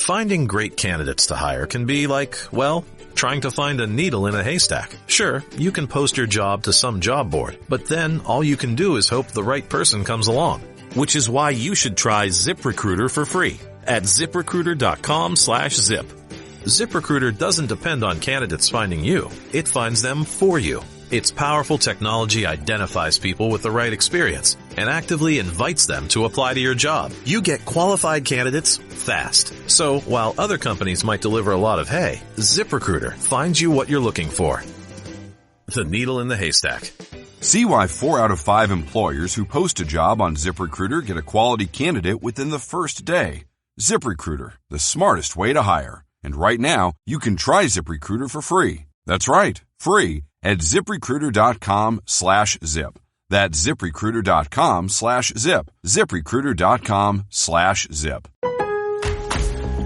Finding great candidates to hire can be like, well, trying to find a needle in a haystack. Sure, you can post your job to some job board, but then all you can do is hope the right person comes along. Which is why you should try ZipRecruiter for free at ZipRecruiter.com/zip. ZipRecruiter doesn't depend on candidates finding you. It finds them for you. Its powerful technology identifies people with the right experience and actively invites them to apply to your job. You get qualified candidates fast. So while other companies might deliver a lot of hay, ZipRecruiter finds you what you're looking for. The needle in the haystack. See why 4 out of 5 employers who post a job on ZipRecruiter get a quality candidate within the first day. ZipRecruiter, the smartest way to hire. And right now, you can try ZipRecruiter for free. That's right, free at ZipRecruiter.com/zip. That's ZipRecruiter.com/zip. ZipRecruiter.com/zip.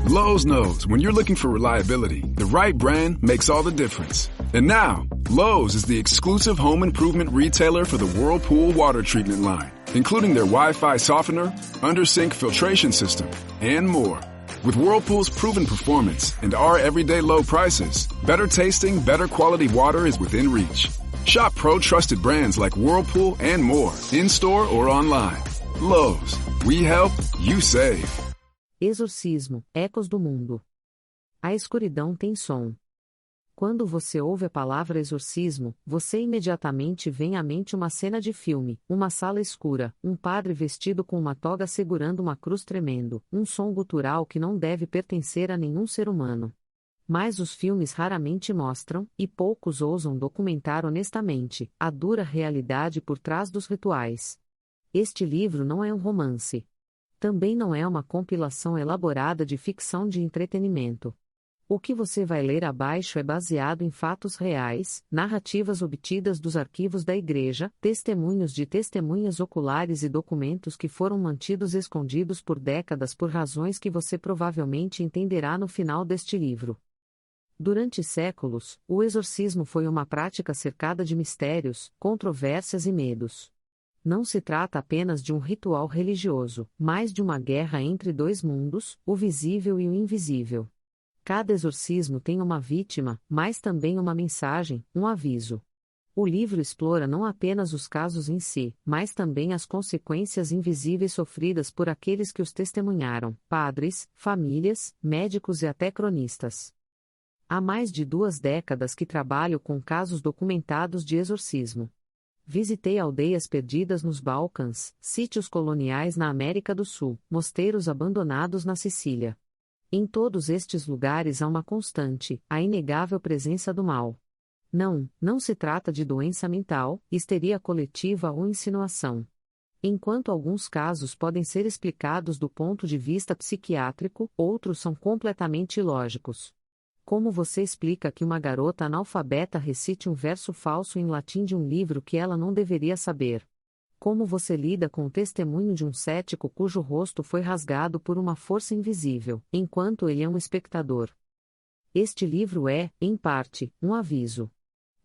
Lowe's knows when you're looking for reliability, the right brand makes all the difference. And now, Lowe's is the exclusive home improvement retailer for the Whirlpool water treatment line, including their Wi-Fi softener, under-sink filtration system, and more. With Whirlpool's proven performance and our everyday low prices, better tasting, better quality water is within reach. Shop pro-trusted brands like Whirlpool and more, in-store or online. Lowe's, we help, you save. Exorcismo, Ecos do Mundo. A escuridão tem som. Quando você ouve a palavra exorcismo, você imediatamente vem à mente uma cena de filme, uma sala escura, um padre vestido com uma toga segurando uma cruz tremendo, um som gutural que não deve pertencer a nenhum ser humano. Mas os filmes raramente mostram, e poucos ousam documentar honestamente, a dura realidade por trás dos rituais. Este livro não é um romance. Também não é uma compilação elaborada de ficção de entretenimento. O que você vai ler abaixo é baseado em fatos reais, narrativas obtidas dos arquivos da Igreja, testemunhos de testemunhas oculares e documentos que foram mantidos escondidos por décadas por razões que você provavelmente entenderá no final deste livro. Durante séculos, o exorcismo foi uma prática cercada de mistérios, controvérsias e medos. Não se trata apenas de um ritual religioso, mas de uma guerra entre dois mundos, o visível e o invisível. Cada exorcismo tem uma vítima, mas também uma mensagem, um aviso. O livro explora não apenas os casos em si, mas também as consequências invisíveis sofridas por aqueles que os testemunharam, padres, famílias, médicos e até cronistas. Há mais de 2 décadas que trabalho com casos documentados de exorcismo. Visitei aldeias perdidas nos Balcãs, sítios coloniais na América do Sul, mosteiros abandonados na Sicília. Em todos estes lugares há uma constante, a inegável presença do mal. Não se trata de doença mental, histeria coletiva ou insinuação. Enquanto alguns casos podem ser explicados do ponto de vista psiquiátrico, outros são completamente ilógicos. Como você explica que uma garota analfabeta recite um verso falso em latim de um livro que ela não deveria saber? Como você lida com o testemunho de um cético cujo rosto foi rasgado por uma força invisível, enquanto ele é um espectador? Este livro é, em parte, um aviso.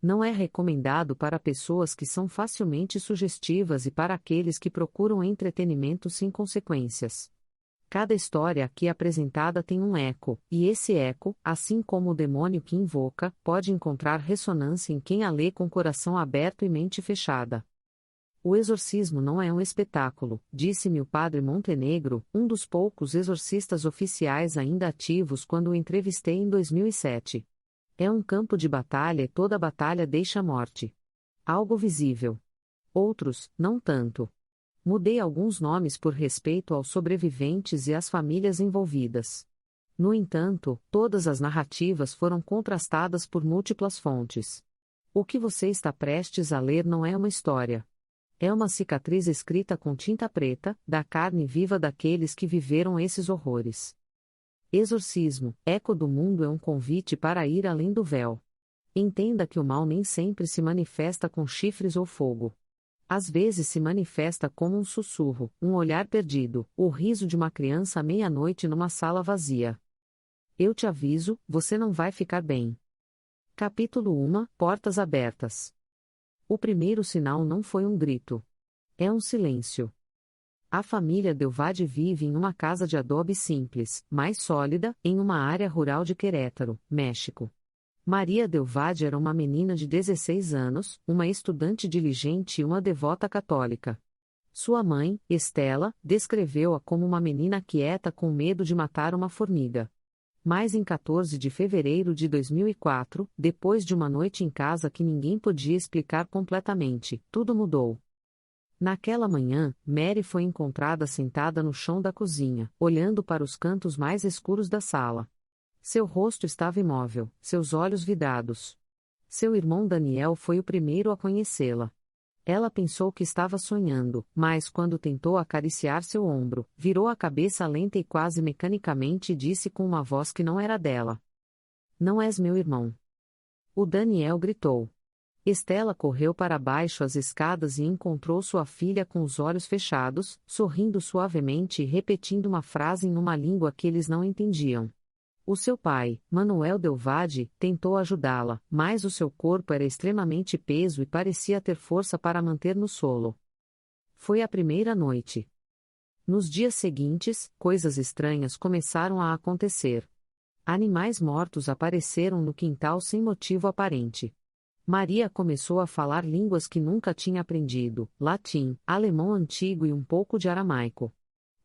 Não é recomendado para pessoas que são facilmente sugestivas e para aqueles que procuram entretenimento sem consequências. Cada história aqui apresentada tem um eco, e esse eco, assim como o demônio que invoca, pode encontrar ressonância em quem a lê com coração aberto e mente fechada. O exorcismo não é um espetáculo, disse-me o padre Montenegro, um dos poucos exorcistas oficiais ainda ativos quando o entrevistei em 2007. É um campo de batalha e toda batalha deixa morte. Algo visível. Outros, não tanto. Mudei alguns nomes por respeito aos sobreviventes e às famílias envolvidas. No entanto, todas as narrativas foram contrastadas por múltiplas fontes. O que você está prestes a ler não é uma história. É uma cicatriz escrita com tinta preta, da carne viva daqueles que viveram esses horrores. Exorcismo, Eco do Mundo é um convite para ir além do véu. Entenda que o mal nem sempre se manifesta com chifres ou fogo. Às vezes se manifesta como um sussurro, um olhar perdido, o riso de uma criança à meia-noite numa sala vazia. Eu te aviso, você não vai ficar bem. Capítulo 1 – Portas abertas. O primeiro sinal não foi um grito. É um silêncio. A família Delvade vive em uma casa de adobe simples, mais sólida, em uma área rural de Querétaro, México. Maria Delvade era uma menina de 16 anos, uma estudante diligente e uma devota católica. Sua mãe, Estela, descreveu-a como uma menina quieta com medo de matar uma formiga. Mas em 14 de fevereiro de 2004, depois de uma noite em casa que ninguém podia explicar completamente, tudo mudou. Naquela manhã, Mary foi encontrada sentada no chão da cozinha, olhando para os cantos mais escuros da sala. Seu rosto estava imóvel, seus olhos vidrados. Seu irmão Daniel foi o primeiro a conhecê-la. Ela pensou que estava sonhando, mas quando tentou acariciar seu ombro, virou a cabeça lenta e quase mecanicamente e disse com uma voz que não era dela: "Não és meu irmão." O Daniel gritou. Estela correu para baixo as escadas e encontrou sua filha com os olhos fechados, sorrindo suavemente e repetindo uma frase em uma língua que eles não entendiam. O seu pai, Manuel Delvade, tentou ajudá-la, mas o seu corpo era extremamente peso e parecia ter força para manter no solo. Foi a primeira noite. Nos dias seguintes, coisas estranhas começaram a acontecer. Animais mortos apareceram no quintal sem motivo aparente. Maria começou a falar línguas que nunca tinha aprendido: latim, alemão antigo e um pouco de aramaico.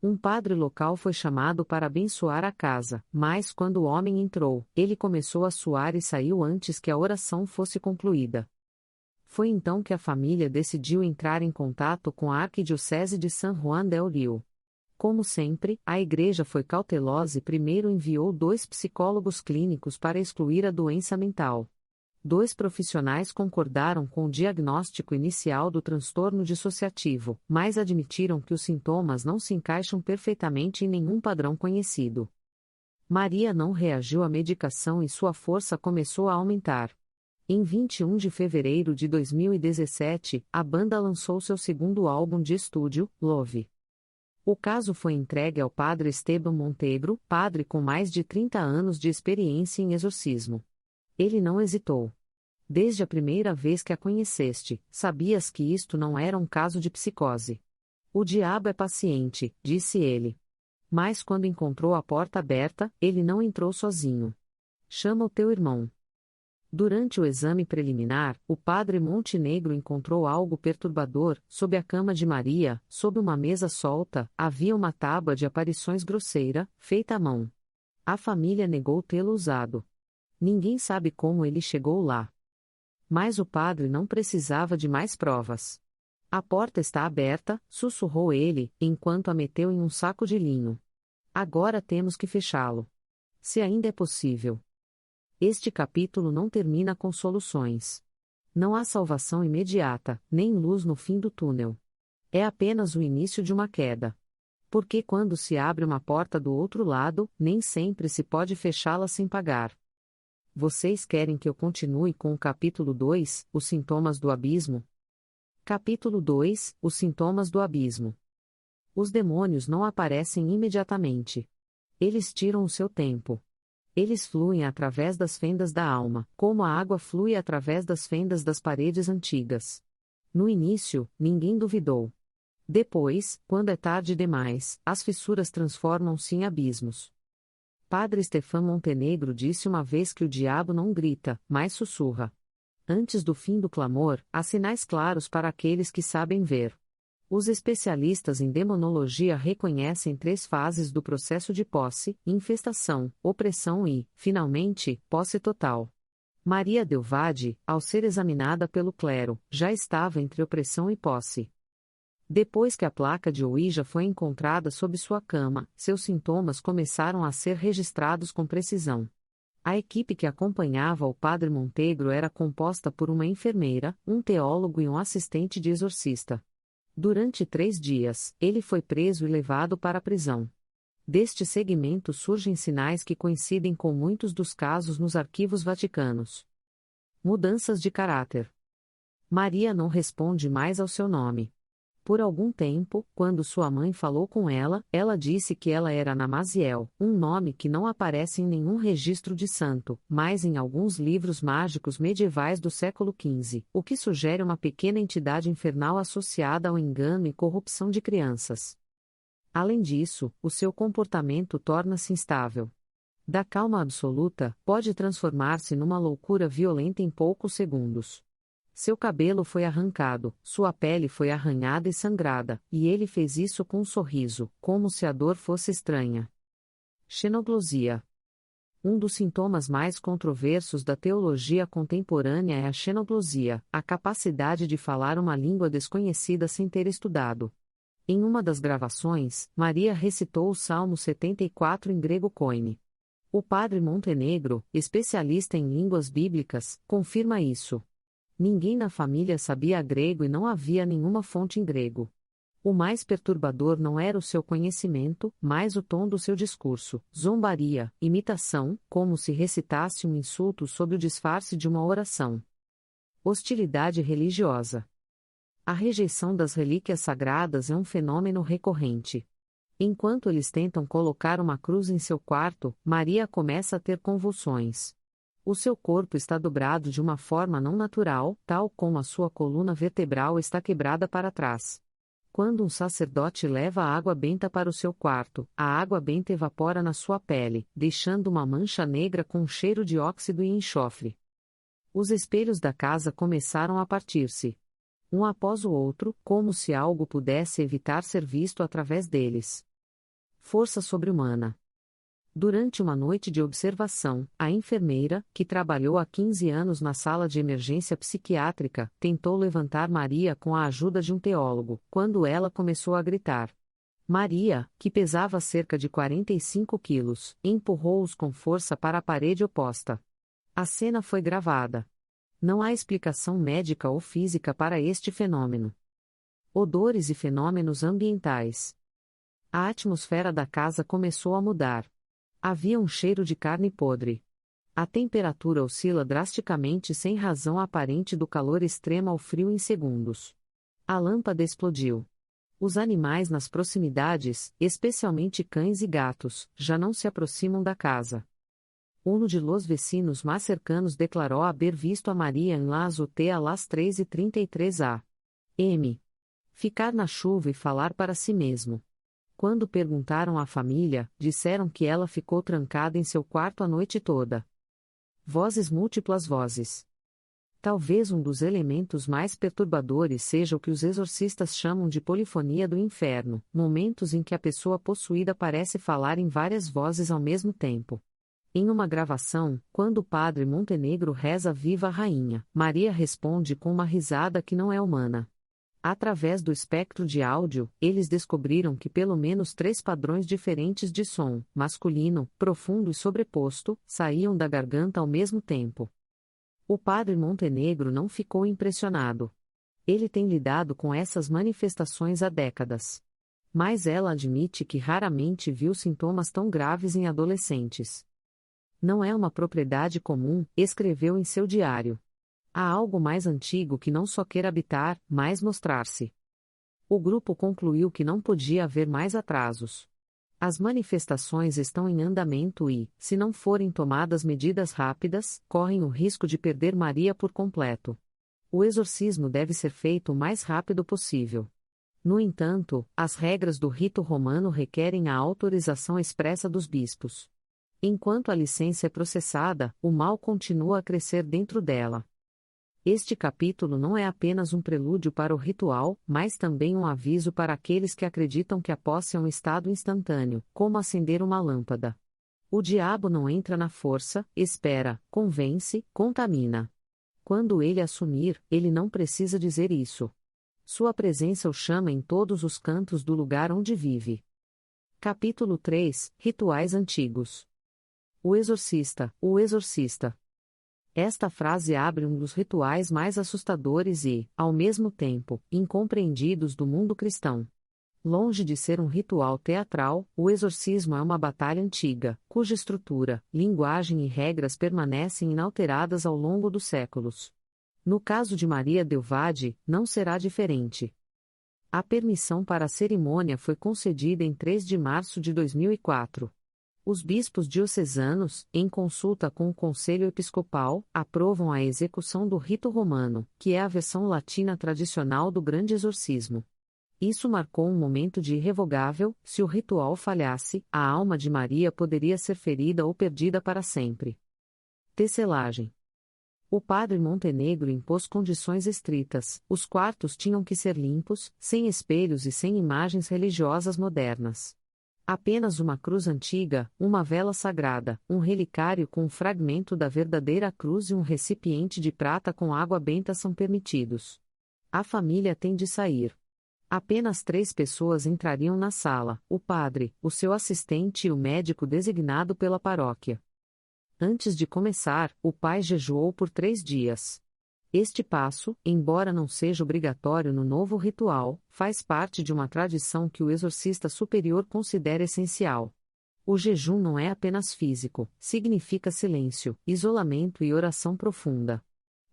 Um padre local foi chamado para abençoar a casa, mas quando o homem entrou, ele começou a suar e saiu antes que a oração fosse concluída. Foi então que a família decidiu entrar em contato com a Arquidiocese de San Juan del Rio. Como sempre, a igreja foi cautelosa e primeiro enviou 2 psicólogos clínicos para excluir a doença mental. 2 profissionais concordaram com o diagnóstico inicial do transtorno dissociativo, mas admitiram que os sintomas não se encaixam perfeitamente em nenhum padrão conhecido. Maria não reagiu à medicação e sua força começou a aumentar. Em 21 de fevereiro de 2017, a banda lançou seu segundo álbum de estúdio, Love. O caso foi entregue ao padre Esteban Montegro, padre com mais de 30 anos de experiência em exorcismo. Ele não hesitou. Desde a primeira vez que a conheceste, sabias que isto não era um caso de psicose. O diabo é paciente, disse ele. Mas quando encontrou a porta aberta, ele não entrou sozinho. Chama o teu irmão. Durante o exame preliminar, o padre Montenegro encontrou algo perturbador. Sob a cama de Maria, sob uma mesa solta, havia uma tábua de aparições grosseira, feita à mão. A família negou tê-lo usado. Ninguém sabe como ele chegou lá. Mas o padre não precisava de mais provas. A porta está aberta, sussurrou ele, enquanto a meteu em um saco de linho. Agora temos que fechá-lo. Se ainda é possível. Este capítulo não termina com soluções. Não há salvação imediata, nem luz no fim do túnel. É apenas o início de uma queda. Porque quando se abre uma porta do outro lado, nem sempre se pode fechá-la sem pagar. Vocês querem que eu continue com o capítulo 2, os sintomas do abismo? Capítulo 2, os sintomas do abismo. Os demônios não aparecem imediatamente. Eles tiram o seu tempo. Eles fluem através das fendas da alma, como a água flui através das fendas das paredes antigas. No início, ninguém duvidou. Depois, quando é tarde demais, as fissuras transformam-se em abismos. Padre Stefan Montenegro disse uma vez que o diabo não grita, mas sussurra. Antes do fim do clamor, há sinais claros para aqueles que sabem ver. Os especialistas em demonologia reconhecem 3 fases do processo de posse: infestação, opressão e, finalmente, posse total. Maria Delvade, ao ser examinada pelo clero, já estava entre opressão e posse. Depois que a placa de Ouija foi encontrada sob sua cama, seus sintomas começaram a ser registrados com precisão. A equipe que acompanhava o padre Montegro era composta por uma enfermeira, um teólogo e um assistente de exorcista. Durante 3 dias, ele foi preso e levado para a prisão. Deste segmento surgem sinais que coincidem com muitos dos casos nos arquivos vaticanos. Mudanças de caráter. Maria não responde mais ao seu nome. Por algum tempo, quando sua mãe falou com ela, ela disse que ela era Namaziel, um nome que não aparece em nenhum registro de santo, mas em alguns livros mágicos medievais do século XV, o que sugere uma pequena entidade infernal associada ao engano e corrupção de crianças. Além disso, o seu comportamento torna-se instável. Da calma absoluta, pode transformar-se numa loucura violenta em poucos segundos. Seu cabelo foi arrancado, sua pele foi arranhada e sangrada, e ele fez isso com um sorriso, como se a dor fosse estranha. Xenoglosia. Um dos sintomas mais controversos da teologia contemporânea é a xenoglosia, a capacidade de falar uma língua desconhecida sem ter estudado. Em uma das gravações, Maria recitou o Salmo 74 em grego koine. O padre Montenegro, especialista em línguas bíblicas, confirma isso. Ninguém na família sabia grego e não havia nenhuma fonte em grego. O mais perturbador não era o seu conhecimento, mas o tom do seu discurso, zombaria, imitação, como se recitasse um insulto sob o disfarce de uma oração. Hostilidade religiosa. A rejeição das relíquias sagradas é um fenômeno recorrente. Enquanto eles tentam colocar uma cruz em seu quarto, Maria começa a ter convulsões. O seu corpo está dobrado de uma forma não natural, tal como a sua coluna vertebral está quebrada para trás. Quando um sacerdote leva a água benta para o seu quarto, a água benta evapora na sua pele, deixando uma mancha negra com cheiro de óxido e enxofre. Os espelhos da casa começaram a partir-se. Um após o outro, como se algo pudesse evitar ser visto através deles. Força sobre-humana. Durante uma noite de observação, a enfermeira, que trabalhou há 15 anos na sala de emergência psiquiátrica, tentou levantar Maria com a ajuda de um teólogo, quando ela começou a gritar. Maria, que pesava cerca de 45 quilos, empurrou-os com força para a parede oposta. A cena foi gravada. Não há explicação médica ou física para este fenômeno. Odores e fenômenos ambientais. A atmosfera da casa começou a mudar. Havia um cheiro de carne podre. A temperatura oscila drasticamente sem razão aparente do calor extremo ao frio em segundos. A lâmpada explodiu. Os animais nas proximidades, especialmente cães e gatos, já não se aproximam da casa. Um de los vecinos mais cercanos declarou haver visto a Maria em la azotea às 3h33 am. Ficar na chuva e falar para si mesmo. Quando perguntaram à família, disseram que ela ficou trancada em seu quarto a noite toda. Vozes múltiplas vozes. Talvez um dos elementos mais perturbadores seja o que os exorcistas chamam de polifonia do inferno, momentos em que a pessoa possuída parece falar em várias vozes ao mesmo tempo. Em uma gravação, quando o padre Montenegro reza Viva a Rainha, Maria responde com uma risada que não é humana. Através do espectro de áudio, eles descobriram que pelo menos 3 padrões diferentes de som, masculino, profundo e sobreposto, saíam da garganta ao mesmo tempo. O padre Montenegro não ficou impressionado. Ele tem lidado com essas manifestações há décadas. Mas ela admite que raramente viu sintomas tão graves em adolescentes. Não é uma propriedade comum, escreveu em seu diário. Há algo mais antigo que não só quer habitar, mas mostrar-se. O grupo concluiu que não podia haver mais atrasos. As manifestações estão em andamento e, se não forem tomadas medidas rápidas, correm o risco de perder Maria por completo. O exorcismo deve ser feito o mais rápido possível. No entanto, as regras do rito romano requerem a autorização expressa dos bispos. Enquanto a licença é processada, o mal continua a crescer dentro dela. Este capítulo não é apenas um prelúdio para o ritual, mas também um aviso para aqueles que acreditam que a posse é um estado instantâneo, como acender uma lâmpada. O diabo não entra na força, espera, convence, contamina. Quando ele assumir, ele não precisa dizer isso. Sua presença o chama em todos os cantos do lugar onde vive. Capítulo 3 – Rituais Antigos. O exorcista, o exorcista. Esta frase abre um dos rituais mais assustadores e, ao mesmo tempo, incompreendidos do mundo cristão. Longe de ser um ritual teatral, o exorcismo é uma batalha antiga, cuja estrutura, linguagem e regras permanecem inalteradas ao longo dos séculos. No caso de Maria Delvade, não será diferente. A permissão para a cerimônia foi concedida em 3 de março de 2004. Os bispos diocesanos, em consulta com o Conselho Episcopal, aprovam a execução do rito romano, que é a versão latina tradicional do Grande Exorcismo. Isso marcou um momento de irrevogável: se o ritual falhasse, a alma de Maria poderia ser ferida ou perdida para sempre. Tecelagem. O padre Montenegro impôs condições estritas: os quartos tinham que ser limpos, sem espelhos e sem imagens religiosas modernas. Apenas uma cruz antiga, uma vela sagrada, um relicário com um fragmento da verdadeira cruz e um recipiente de prata com água benta são permitidos. A família tem de sair. Apenas 3 pessoas entrariam na sala: o padre, o seu assistente e o médico designado pela paróquia. Antes de começar, o pai jejuou por 3 dias. Este passo, embora não seja obrigatório no novo ritual, faz parte de uma tradição que o exorcista superior considera essencial. O jejum não é apenas físico, significa silêncio, isolamento e oração profunda.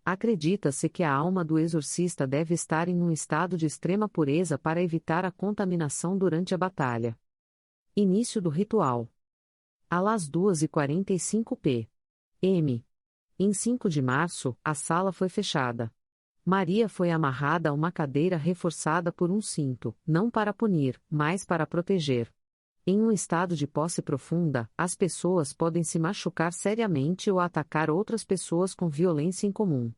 Acredita-se que a alma do exorcista deve estar em um estado de extrema pureza para evitar a contaminação durante a batalha. Início do ritual. Às 2h45 p.m. Em 5 de março, a sala foi fechada. Maria foi amarrada a uma cadeira reforçada por um cinto, não para punir, mas para proteger. Em um estado de posse profunda, as pessoas podem se machucar seriamente ou atacar outras pessoas com violência incomum.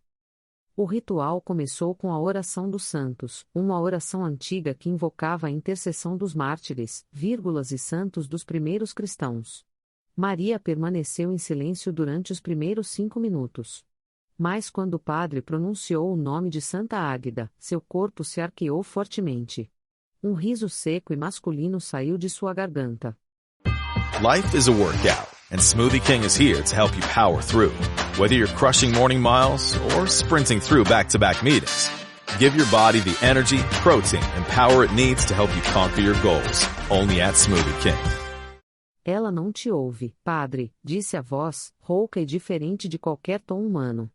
O ritual começou com a oração dos santos, uma oração antiga que invocava a intercessão dos mártires, e santos dos primeiros cristãos. Maria permaneceu em silêncio durante os primeiros 5 minutos. Mas quando o padre pronunciou o nome de Santa Águeda, seu corpo se arqueou fortemente. Um riso seco e masculino saiu de sua garganta. Life is a workout, and Smoothie King is here to help you power through. Whether you're crushing morning miles or sprinting through back-to-back meetings, give your body the energy, protein, and power it needs to help you conquer your goals. Only at Smoothie King. Ela não te ouve, padre, disse a voz, rouca e diferente de qualquer tom humano.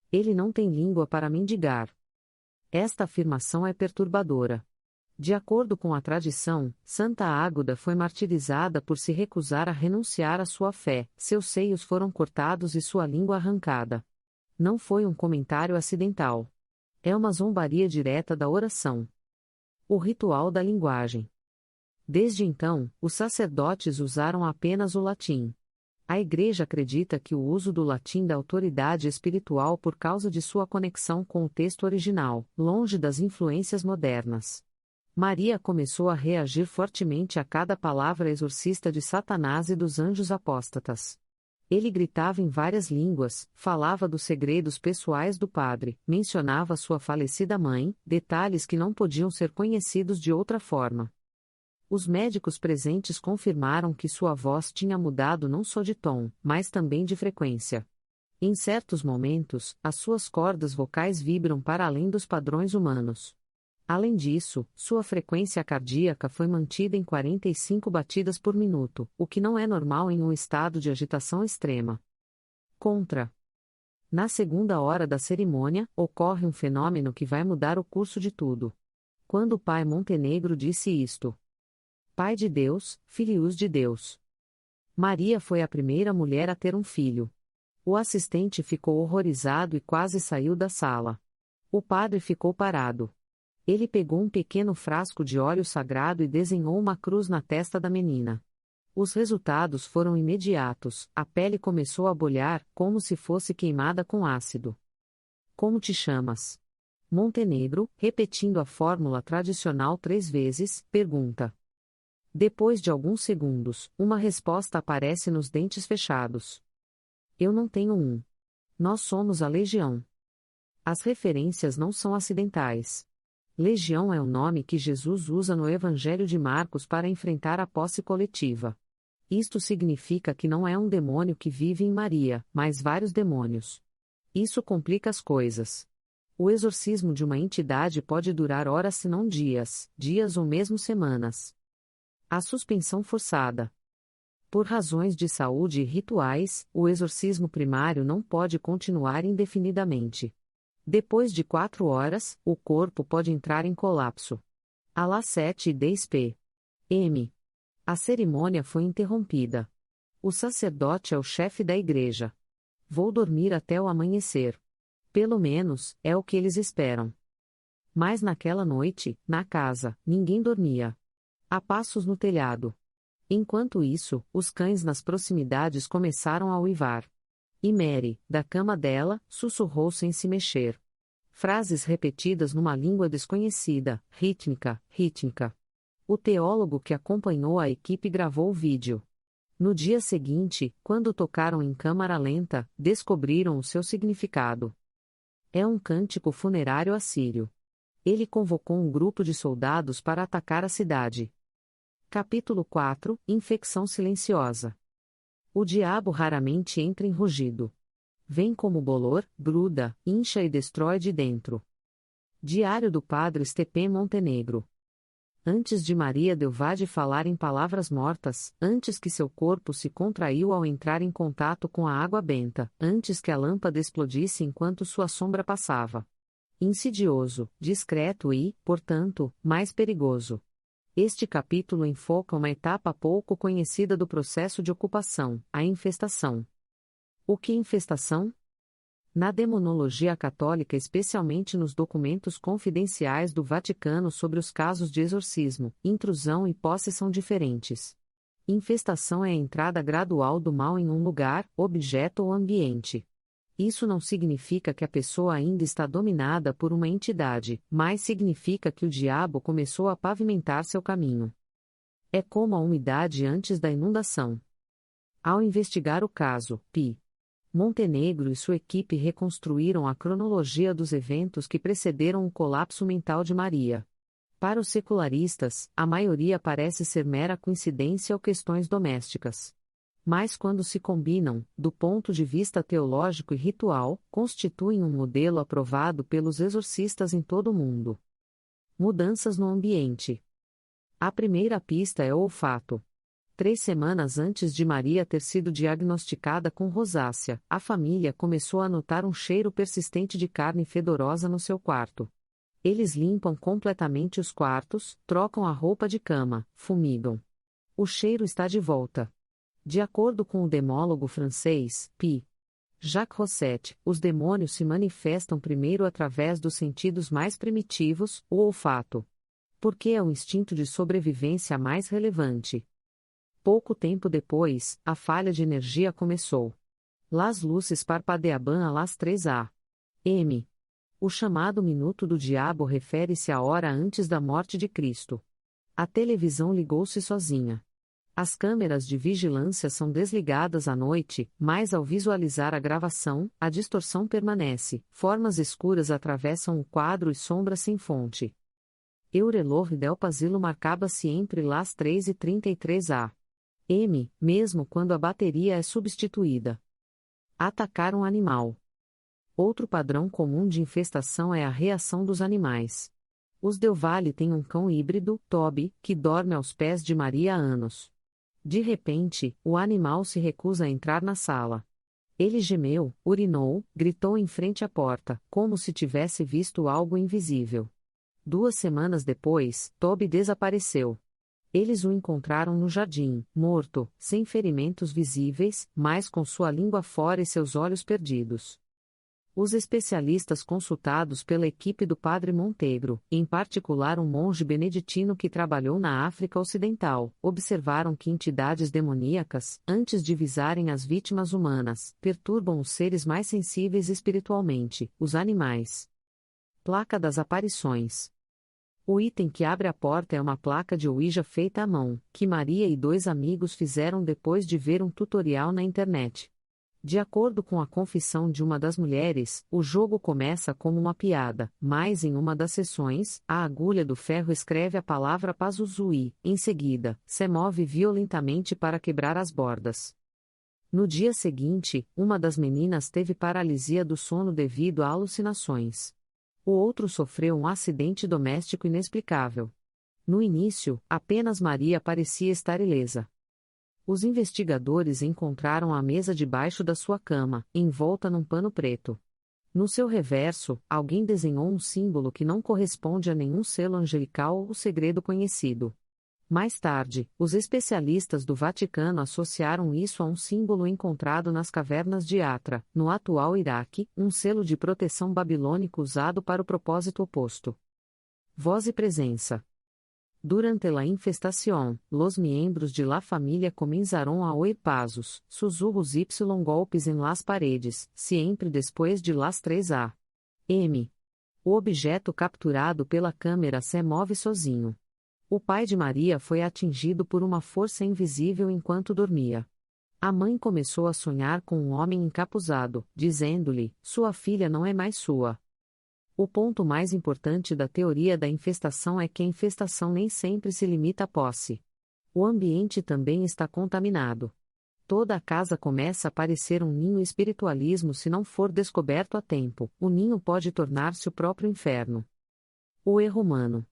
Ele não tem língua para mendigar. Esta afirmação é perturbadora. De acordo com a tradição, Santa Águeda foi martirizada por se recusar a renunciar à sua fé, seus seios foram cortados e sua língua arrancada. Não foi um comentário acidental. É uma zombaria direta da oração. O ritual da linguagem. Desde então, os sacerdotes usaram apenas o latim. A Igreja acredita que o uso do latim dá autoridade espiritual por causa de sua conexão com o texto original, longe das influências modernas. Maria começou a reagir fortemente a cada palavra exorcista de Satanás e dos anjos apóstatas. Ele gritava em várias línguas, falava dos segredos pessoais do padre, mencionava sua falecida mãe, detalhes que não podiam ser conhecidos de outra forma. Os médicos presentes confirmaram que sua voz tinha mudado não só de tom, mas também de frequência. Em certos momentos, as suas cordas vocais vibram para além dos padrões humanos. Além disso, sua frequência cardíaca foi mantida em 45 batidas por minuto, o que não é normal em um estado de agitação extrema. Contra. Na segunda hora da cerimônia, ocorre um fenômeno que vai mudar o curso de tudo. Quando o pai Montenegro disse isto: Pai de Deus, Filhos de Deus. Maria foi a primeira mulher a ter um filho. O assistente ficou horrorizado e quase saiu da sala. O padre ficou parado. Ele pegou um pequeno frasco de óleo sagrado e desenhou uma cruz na testa da menina. Os resultados foram imediatos, a pele começou a bolhar, como se fosse queimada com ácido. Como te chamas? Montenegro, repetindo a fórmula tradicional 3 vezes, pergunta. Depois de alguns segundos, uma resposta aparece nos dentes fechados. Eu não tenho um. Nós somos a Legião. As referências não são acidentais. Legião é o nome que Jesus usa no Evangelho de Marcos para enfrentar a posse coletiva. Isto significa que não é um demônio que vive em Maria, mas vários demônios. Isso complica as coisas. O exorcismo de uma entidade pode durar horas se não dias, dias ou mesmo semanas. A suspensão forçada. Por razões de saúde e rituais, o exorcismo primário não pode continuar indefinidamente. Depois de 4 horas, o corpo pode entrar em colapso. Às 7h10 p.m. A cerimônia foi interrompida. O sacerdote é o chefe da igreja. Vou dormir até o amanhecer. Pelo menos, é o que eles esperam. Mas naquela noite, na casa, ninguém dormia. Há passos no telhado. Enquanto isso, os cães nas proximidades começaram a uivar. E Mary, da cama dela, sussurrou sem se mexer. Frases repetidas numa língua desconhecida, rítmica, rítmica. O teólogo que acompanhou a equipe gravou o vídeo. No dia seguinte, quando tocaram em câmara lenta, descobriram o seu significado. É um cântico funerário assírio. Ele convocou um grupo de soldados para atacar a cidade. Capítulo 4 – Infecção silenciosa. O diabo raramente entra em rugido. Vem como bolor, gruda, incha e destrói de dentro. Diário do Padre Stephen Montenegro. Antes de Maria Delvade falar em palavras mortas, antes que seu corpo se contraiu ao entrar em contato com a água benta, antes que a lâmpada explodisse enquanto sua sombra passava. Insidioso, discreto e, portanto, mais perigoso. Este capítulo enfoca uma etapa pouco conhecida do processo de ocupação, a infestação. O que infestação? Na demonologia católica, especialmente nos documentos confidenciais do Vaticano sobre os casos de exorcismo, intrusão e posse são diferentes. Infestação é a entrada gradual do mal em um lugar, objeto ou ambiente. Isso não significa que a pessoa ainda está dominada por uma entidade, mas significa que o diabo começou a pavimentar seu caminho. É como a umidade antes da inundação. Ao investigar o caso, P. Montenegro e sua equipe reconstruíram a cronologia dos eventos que precederam o colapso mental de Maria. Para os secularistas, a maioria parece ser mera coincidência ou questões domésticas. Mas quando se combinam, do ponto de vista teológico e ritual, constituem um modelo aprovado pelos exorcistas em todo o mundo. Mudanças no ambiente. A primeira pista é o olfato. 3 semanas antes de Maria ter sido diagnosticada com rosácea, a família começou a notar um cheiro persistente de carne fedorosa no seu quarto. Eles limpam completamente os quartos, trocam a roupa de cama, fumigam. O cheiro está de volta. De acordo com o demólogo francês, P. Jacques Rosset, os demônios se manifestam primeiro através dos sentidos mais primitivos, o olfato. Porque é o instinto de sobrevivência mais relevante. Pouco tempo depois, a falha de energia começou. Las luces parpadeaban a las 3 a.m. O chamado Minuto do Diabo refere-se à hora antes da morte de Cristo. A televisão ligou-se sozinha. As câmeras de vigilância são desligadas à noite, mas ao visualizar a gravação, a distorção permanece, formas escuras atravessam o quadro e sombras sem fonte. El reloj del pasillo marcaba sempre las 3h33 a.m., mesmo quando a bateria é substituída. Atacar um animal. Outro padrão comum de infestação é a reação dos animais. Os Del Valle têm um cão híbrido, Toby, que dorme aos pés de Maria há anos. De repente, o animal se recusa a entrar na sala. Ele gemeu, urinou, gritou em frente à porta, como se tivesse visto algo invisível. 2 semanas depois, Toby desapareceu. Eles o encontraram no jardim, morto, sem ferimentos visíveis, mas com sua língua fora e seus olhos perdidos. Os especialistas consultados pela equipe do Padre Montenegro, em particular um monge beneditino que trabalhou na África Ocidental, observaram que entidades demoníacas, antes de visarem as vítimas humanas, perturbam os seres mais sensíveis espiritualmente, os animais. Placa das aparições. O item que abre a porta é uma placa de Ouija feita à mão, que Maria e 2 amigos fizeram depois de ver um tutorial na internet. De acordo com a confissão de uma das mulheres, o jogo começa como uma piada, mas em uma das sessões, a agulha do ferro escreve a palavra Pazuzu. Em seguida, se move violentamente para quebrar as bordas. No dia seguinte, uma das meninas teve paralisia do sono devido a alucinações. O outro sofreu um acidente doméstico inexplicável. No início, apenas Maria parecia estar ilesa. Os investigadores encontraram a mesa debaixo da sua cama, envolta num pano preto. No seu reverso, alguém desenhou um símbolo que não corresponde a nenhum selo angelical ou segredo conhecido. Mais tarde, os especialistas do Vaticano associaram isso a um símbolo encontrado nas cavernas de Hatra, no atual Iraque, um selo de proteção babilônico usado para o propósito oposto. voz y presencia. Durante la infestación, los miembros de la familia comenzaron a oír pasos, susurros y golpes en las paredes, siempre después de las 3 a.m. O objeto capturado pela câmera se move sozinho. O pai de Maria foi atingido por uma força invisível enquanto dormia. A mãe começou a sonhar com um homem encapuzado, dizendo-lhe: sua filha não é mais sua. O ponto mais importante da teoria da infestação é que a infestação nem sempre se limita à posse. O ambiente também está contaminado. Toda a casa começa a parecer um ninho espiritualismo se não for descoberto a tempo. O ninho pode tornar-se o próprio inferno. O erro humano.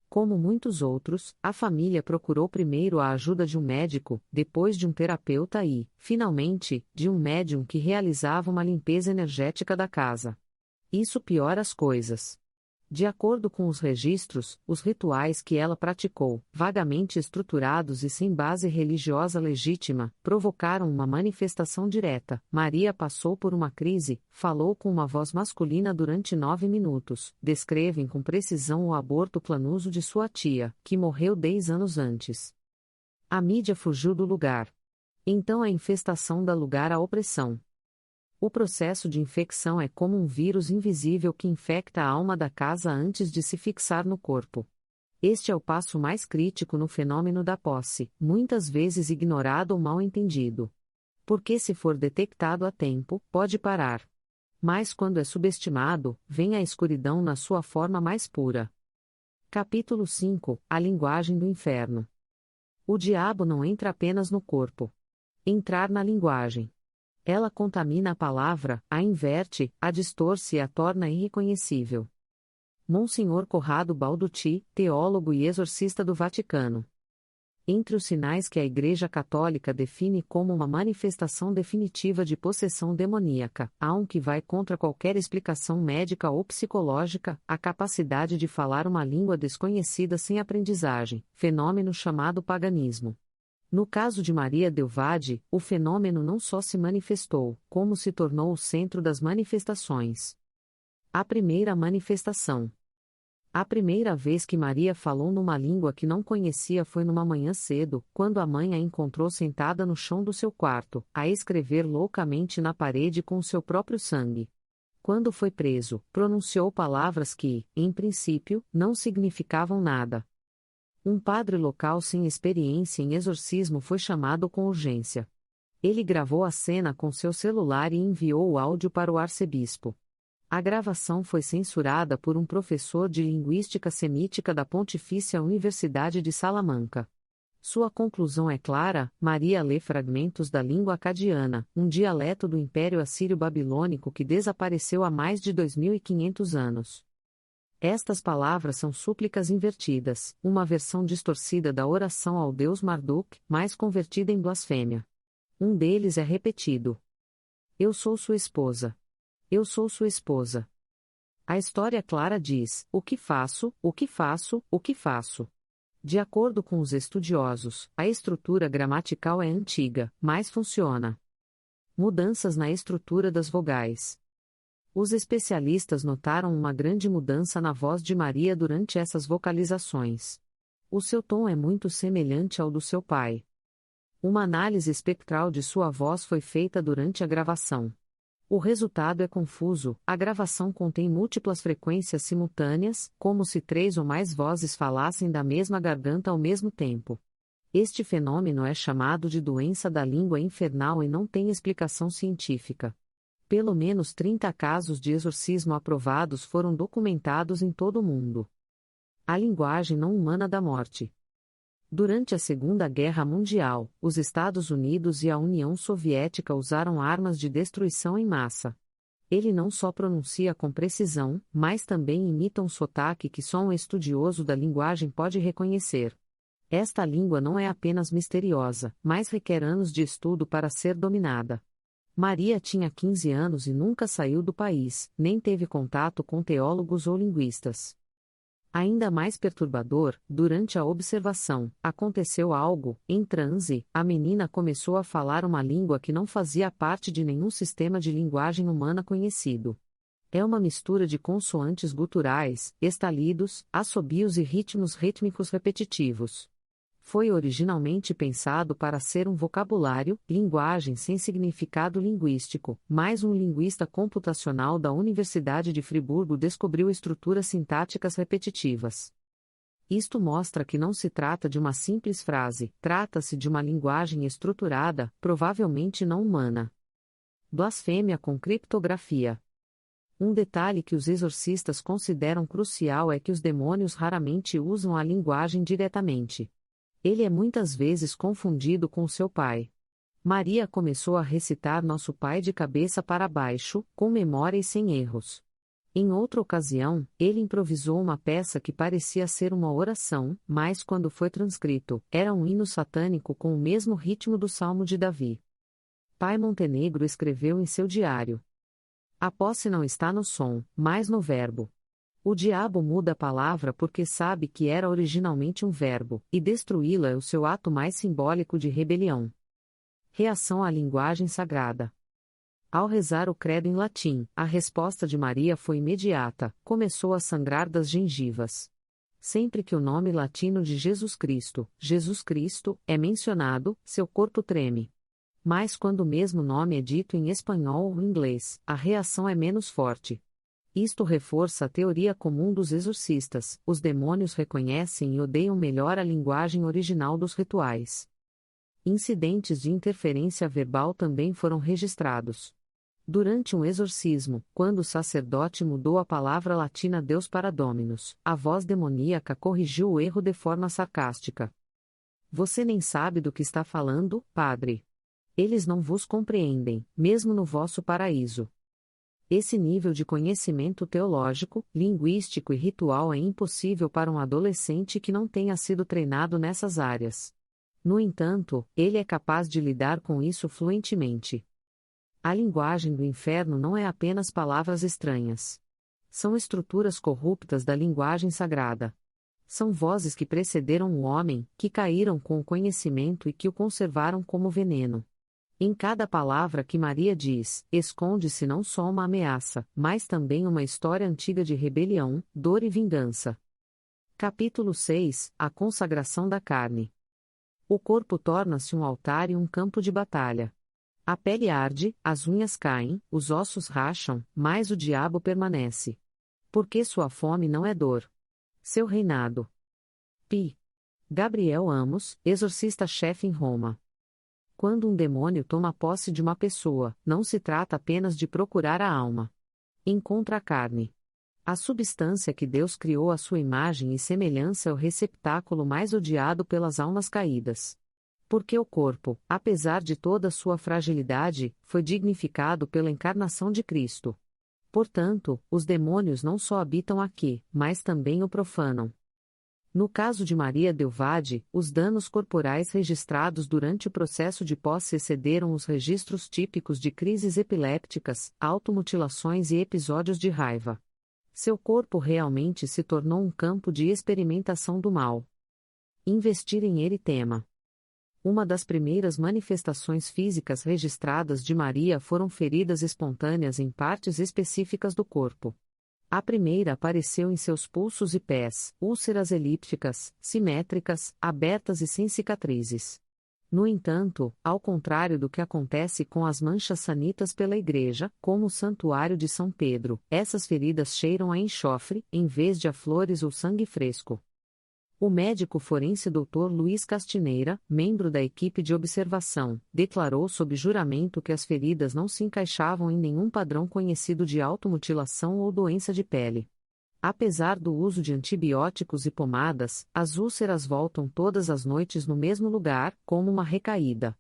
Como muitos outros, a família procurou primeiro a ajuda de um médico, depois de um terapeuta e, finalmente, de um médium que realizava uma limpeza energética da casa. Isso piora as coisas. De acordo com os registros, os rituais que ela praticou, vagamente estruturados e sem base religiosa legítima, provocaram uma manifestação direta. Maria passou por uma crise, falou com uma voz masculina durante 9 minutos, descrevem com precisão o aborto planoso de sua tia, que morreu 10 anos antes. A mídia fugiu do lugar. Então a infestação dá lugar à opressão. O processo de infecção é como um vírus invisível que infecta a alma da casa antes de se fixar no corpo. Este é o passo mais crítico no fenômeno da posse, muitas vezes ignorado ou mal entendido. Porque se for detectado a tempo, pode parar. Mas quando é subestimado, vem a escuridão na sua forma mais pura. Capítulo 5 – A linguagem do inferno. O diabo não entra apenas no corpo. Entrar na linguagem. Ela contamina a palavra, a inverte, a distorce e a torna irreconhecível. Monsenhor Corrado Balducci, teólogo e exorcista do Vaticano. Entre os sinais que a Igreja Católica define como uma manifestação definitiva de possessão demoníaca, há um que vai contra qualquer explicação médica ou psicológica, a capacidade de falar uma língua desconhecida sem aprendizagem, fenômeno chamado paganismo. No caso de Maria Delvade, o fenômeno não só se manifestou, como se tornou o centro das manifestações. A primeira manifestação. A primeira vez que Maria falou numa língua que não conhecia foi numa manhã cedo, quando a mãe a encontrou sentada no chão do seu quarto, a escrever loucamente na parede com seu próprio sangue. Quando foi preso, pronunciou palavras que, em princípio, não significavam nada. Um padre local sem experiência em exorcismo foi chamado com urgência. Ele gravou a cena com seu celular e enviou o áudio para o arcebispo. A gravação foi censurada por um professor de linguística semítica da Pontifícia Universidade de Salamanca. Sua conclusão é clara: Maria lê fragmentos da língua acadiana, um dialeto do Império Assírio-Babilônico que desapareceu há mais de 2.500 anos. Estas palavras são súplicas invertidas, uma versão distorcida da oração ao deus Marduk, mais convertida em blasfêmia. Um deles é repetido. Eu sou sua esposa. Eu sou sua esposa. A história clara diz: o que faço, o que faço, o que faço. De acordo com os estudiosos, a estrutura gramatical é antiga, mas funciona. Mudanças na estrutura das vogais. Os especialistas notaram uma grande mudança na voz de Maria durante essas vocalizações. O seu tom é muito semelhante ao do seu pai. Uma análise espectral de sua voz foi feita durante a gravação. O resultado é confuso: a gravação contém múltiplas frequências simultâneas, como se 3 ou mais vozes falassem da mesma garganta ao mesmo tempo. Este fenômeno é chamado de doença da língua infernal e não tem explicação científica. Pelo menos 30 casos de exorcismo aprovados foram documentados em todo o mundo. A linguagem não humana da morte. Durante a Segunda Guerra Mundial, os Estados Unidos e a União Soviética usaram armas de destruição em massa. Ele não só pronuncia com precisão, mas também imita um sotaque que só um estudioso da linguagem pode reconhecer. Esta língua não é apenas misteriosa, mas requer anos de estudo para ser dominada. Maria tinha 15 anos e nunca saiu do país, nem teve contato com teólogos ou linguistas. Ainda mais perturbador, durante a observação, aconteceu algo: em transe, a menina começou a falar uma língua que não fazia parte de nenhum sistema de linguagem humana conhecido. É uma mistura de consoantes guturais, estalidos, assobios e ritmos rítmicos repetitivos. Foi originalmente pensado para ser um vocabulário, linguagem sem significado linguístico, mas um linguista computacional da Universidade de Friburgo descobriu estruturas sintáticas repetitivas. Isto mostra que não se trata de uma simples frase, trata-se de uma linguagem estruturada, provavelmente não humana. Blasfêmia com criptografia. Um detalhe que os exorcistas consideram crucial é que os demônios raramente usam a linguagem diretamente. Ele é muitas vezes confundido com seu pai. Maria começou a recitar Nosso Pai de cabeça para baixo, com memória e sem erros. Em outra ocasião, ele improvisou uma peça que parecia ser uma oração, mas quando foi transcrito, era um hino satânico com o mesmo ritmo do Salmo de Davi. Pai Montenegro escreveu em seu diário: a posse não está no som, mas no verbo. O diabo muda a palavra porque sabe que era originalmente um verbo, e destruí-la é o seu ato mais simbólico de rebelião. Reação à linguagem sagrada. Ao rezar o credo em latim, a resposta de Maria foi imediata, começou a sangrar das gengivas. Sempre que o nome latino de Jesus Cristo, é mencionado, seu corpo treme. Mas quando o mesmo nome é dito em espanhol ou inglês, a reação é menos forte. Isto reforça a teoria comum dos exorcistas: os demônios reconhecem e odeiam melhor a linguagem original dos rituais. Incidentes de interferência verbal também foram registrados. Durante um exorcismo, quando o sacerdote mudou a palavra latina Deus para Dominus, a voz demoníaca corrigiu o erro de forma sarcástica. Você nem sabe do que está falando, padre. Eles não vos compreendem, mesmo no vosso paraíso. Esse nível de conhecimento teológico, linguístico e ritual é impossível para um adolescente que não tenha sido treinado nessas áreas. No entanto, ele é capaz de lidar com isso fluentemente. A linguagem do inferno não é apenas palavras estranhas. São estruturas corruptas da linguagem sagrada. São vozes que precederam o homem, que caíram com o conhecimento e que o conservaram como veneno. Em cada palavra que Maria diz, esconde-se não só uma ameaça, mas também uma história antiga de rebelião, dor e vingança. Capítulo 6 – A consagração da carne. O corpo torna-se um altar e um campo de batalha. A pele arde, as unhas caem, os ossos racham, mas o diabo permanece. Porque sua fome não é dor. Seu reinado. P. Gabriel Amos, exorcista-chefe em Roma. Quando um demônio toma posse de uma pessoa, não se trata apenas de procurar a alma. Encontra a carne. A substância que Deus criou à sua imagem e semelhança é o receptáculo mais odiado pelas almas caídas. Porque o corpo, apesar de toda a sua fragilidade, foi dignificado pela encarnação de Cristo. Portanto, os demônios não só habitam aqui, mas também o profanam. No caso de Maria Delvade, os danos corporais registrados durante o processo de posse excederam os registros típicos de crises epilépticas, automutilações e episódios de raiva. Seu corpo realmente se tornou um campo de experimentação do mal. Investir em eritema. Uma das primeiras manifestações físicas registradas de Maria foram feridas espontâneas em partes específicas do corpo. A primeira apareceu em seus pulsos e pés, úlceras elípticas, simétricas, abertas e sem cicatrizes. No entanto, ao contrário do que acontece com as manchas sanitas pela igreja, como o Santuário de São Pedro, essas feridas cheiram a enxofre, em vez de a flores ou sangue fresco. O médico forense Dr. Luiz Castineira, membro da equipe de observação, declarou sob juramento que as feridas não se encaixavam em nenhum padrão conhecido de automutilação ou doença de pele. Apesar do uso de antibióticos e pomadas, as úlceras voltam todas as noites no mesmo lugar, como uma recaída.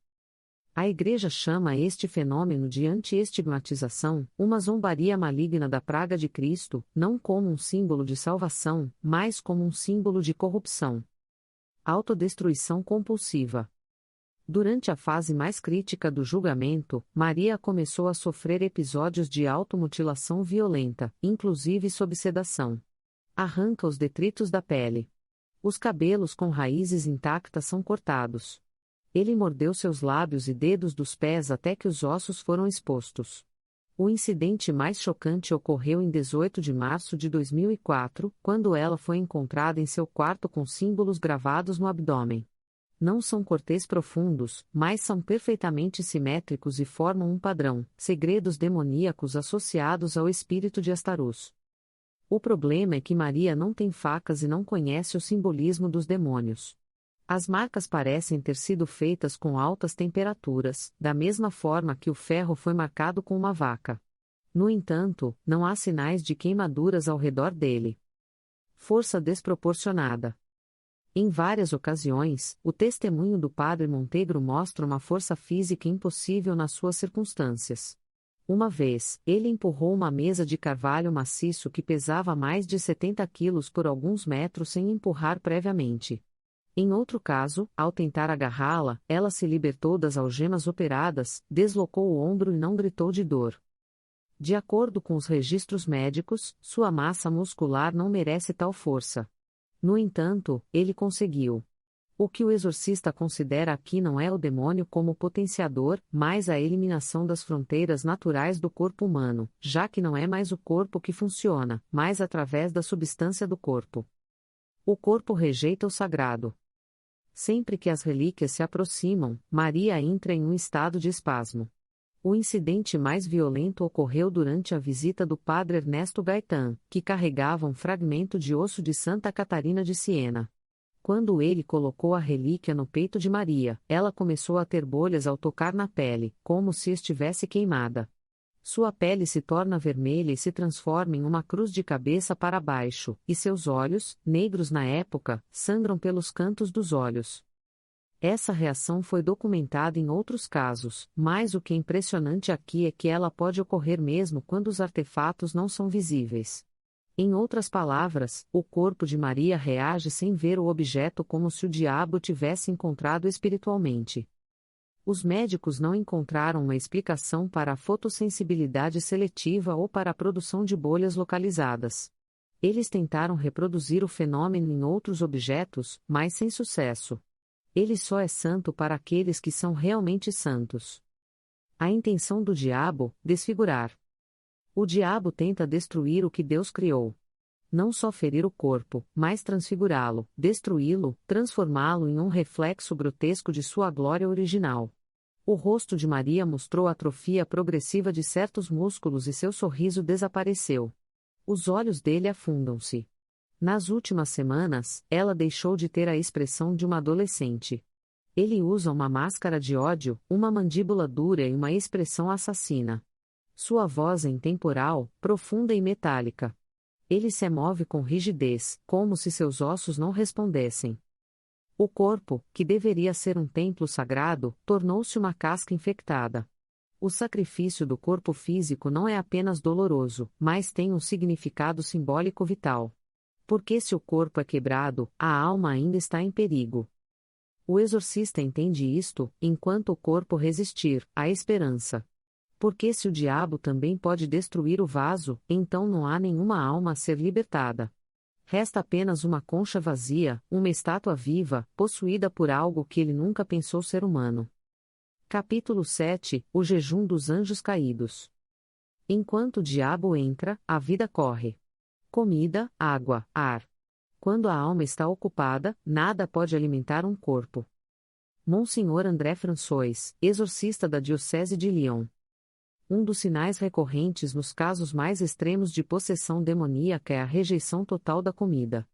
A Igreja chama este fenômeno de anti-estigmatização, uma zombaria maligna da praga de Cristo, não como um símbolo de salvação, mas como um símbolo de corrupção. Autodestruição compulsiva. Durante a fase mais crítica do julgamento, Maria começou a sofrer episódios de automutilação violenta, inclusive sob sedação. Arranca os detritos da pele. Os cabelos com raízes intactas são cortados. Ele mordeu seus lábios e dedos dos pés até que os ossos foram expostos. O incidente mais chocante ocorreu em 18 de março de 2004, quando ela foi encontrada em seu quarto com símbolos gravados no abdômen. Não são cortes profundos, mas são perfeitamente simétricos e formam um padrão, segredos demoníacos associados ao espírito de Astarus. O problema é que Maria não tem facas e não conhece o simbolismo dos demônios. As marcas parecem ter sido feitas com altas temperaturas, da mesma forma que o ferro foi marcado com uma vaca. No entanto, não há sinais de queimaduras ao redor dele. Força desproporcionada. Em várias ocasiões, o testemunho do padre Montegro mostra uma força física impossível nas suas circunstâncias. Uma vez, ele empurrou uma mesa de carvalho maciço que pesava mais de 70 quilos por alguns metros sem empurrar previamente. Em outro caso, ao tentar agarrá-la, ela se libertou das algemas operadas, deslocou o ombro e não gritou de dor. De acordo com os registros médicos, sua massa muscular não merece tal força. No entanto, ele conseguiu. O que o exorcista considera aqui não é o demônio como potenciador, mas a eliminação das fronteiras naturais do corpo humano, já que não é mais o corpo que funciona, mas através da substância do corpo. O corpo rejeita o sagrado. Sempre que as relíquias se aproximam, Maria entra em um estado de espasmo. O incidente mais violento ocorreu durante a visita do padre Ernesto Gaetan, que carregava um fragmento de osso de Santa Catarina de Siena. Quando ele colocou a relíquia no peito de Maria, ela começou a ter bolhas ao tocar na pele, como se estivesse queimada. Sua pele se torna vermelha e se transforma em uma cruz de cabeça para baixo, e seus olhos, negros na época, sangram pelos cantos dos olhos. Essa reação foi documentada em outros casos, mas o que é impressionante aqui é que ela pode ocorrer mesmo quando os artefatos não são visíveis. Em outras palavras, o corpo de Maria reage sem ver o objeto como se o diabo tivesse encontrado espiritualmente. Os médicos não encontraram uma explicação para a fotossensibilidade seletiva ou para a produção de bolhas localizadas. Eles tentaram reproduzir o fenômeno em outros objetos, mas sem sucesso. Ele só é santo para aqueles que são realmente santos. A intenção do diabo: desfigurar. O diabo tenta destruir o que Deus criou. Não só ferir o corpo, mas transfigurá-lo, destruí-lo, transformá-lo em um reflexo grotesco de sua glória original. O rosto de Maria mostrou atrofia progressiva de certos músculos e seu sorriso desapareceu. Os olhos dele afundam-se. Nas últimas semanas, ela deixou de ter a expressão de uma adolescente. Ele usa uma máscara de ódio, uma mandíbula dura e uma expressão assassina. Sua voz é intemporal, profunda e metálica. Ele se move com rigidez, como se seus ossos não respondessem. O corpo, que deveria ser um templo sagrado, tornou-se uma casca infectada. O sacrifício do corpo físico não é apenas doloroso, mas tem um significado simbólico vital. Porque se o corpo é quebrado, a alma ainda está em perigo. O exorcista entende isto: enquanto o corpo resistir, há esperança. Porque se o diabo também pode destruir o vaso, então não há nenhuma alma a ser libertada. Resta apenas uma concha vazia, uma estátua viva, possuída por algo que ele nunca pensou ser humano. Capítulo 7 – O jejum dos anjos caídos. Enquanto o diabo entra, a vida corre. Comida, água, ar. Quando a alma está ocupada, nada pode alimentar um corpo. Monsenhor André François, exorcista da Diocese de Lyon. Um dos sinais recorrentes nos casos mais extremos de possessão demoníaca é a rejeição total da comida.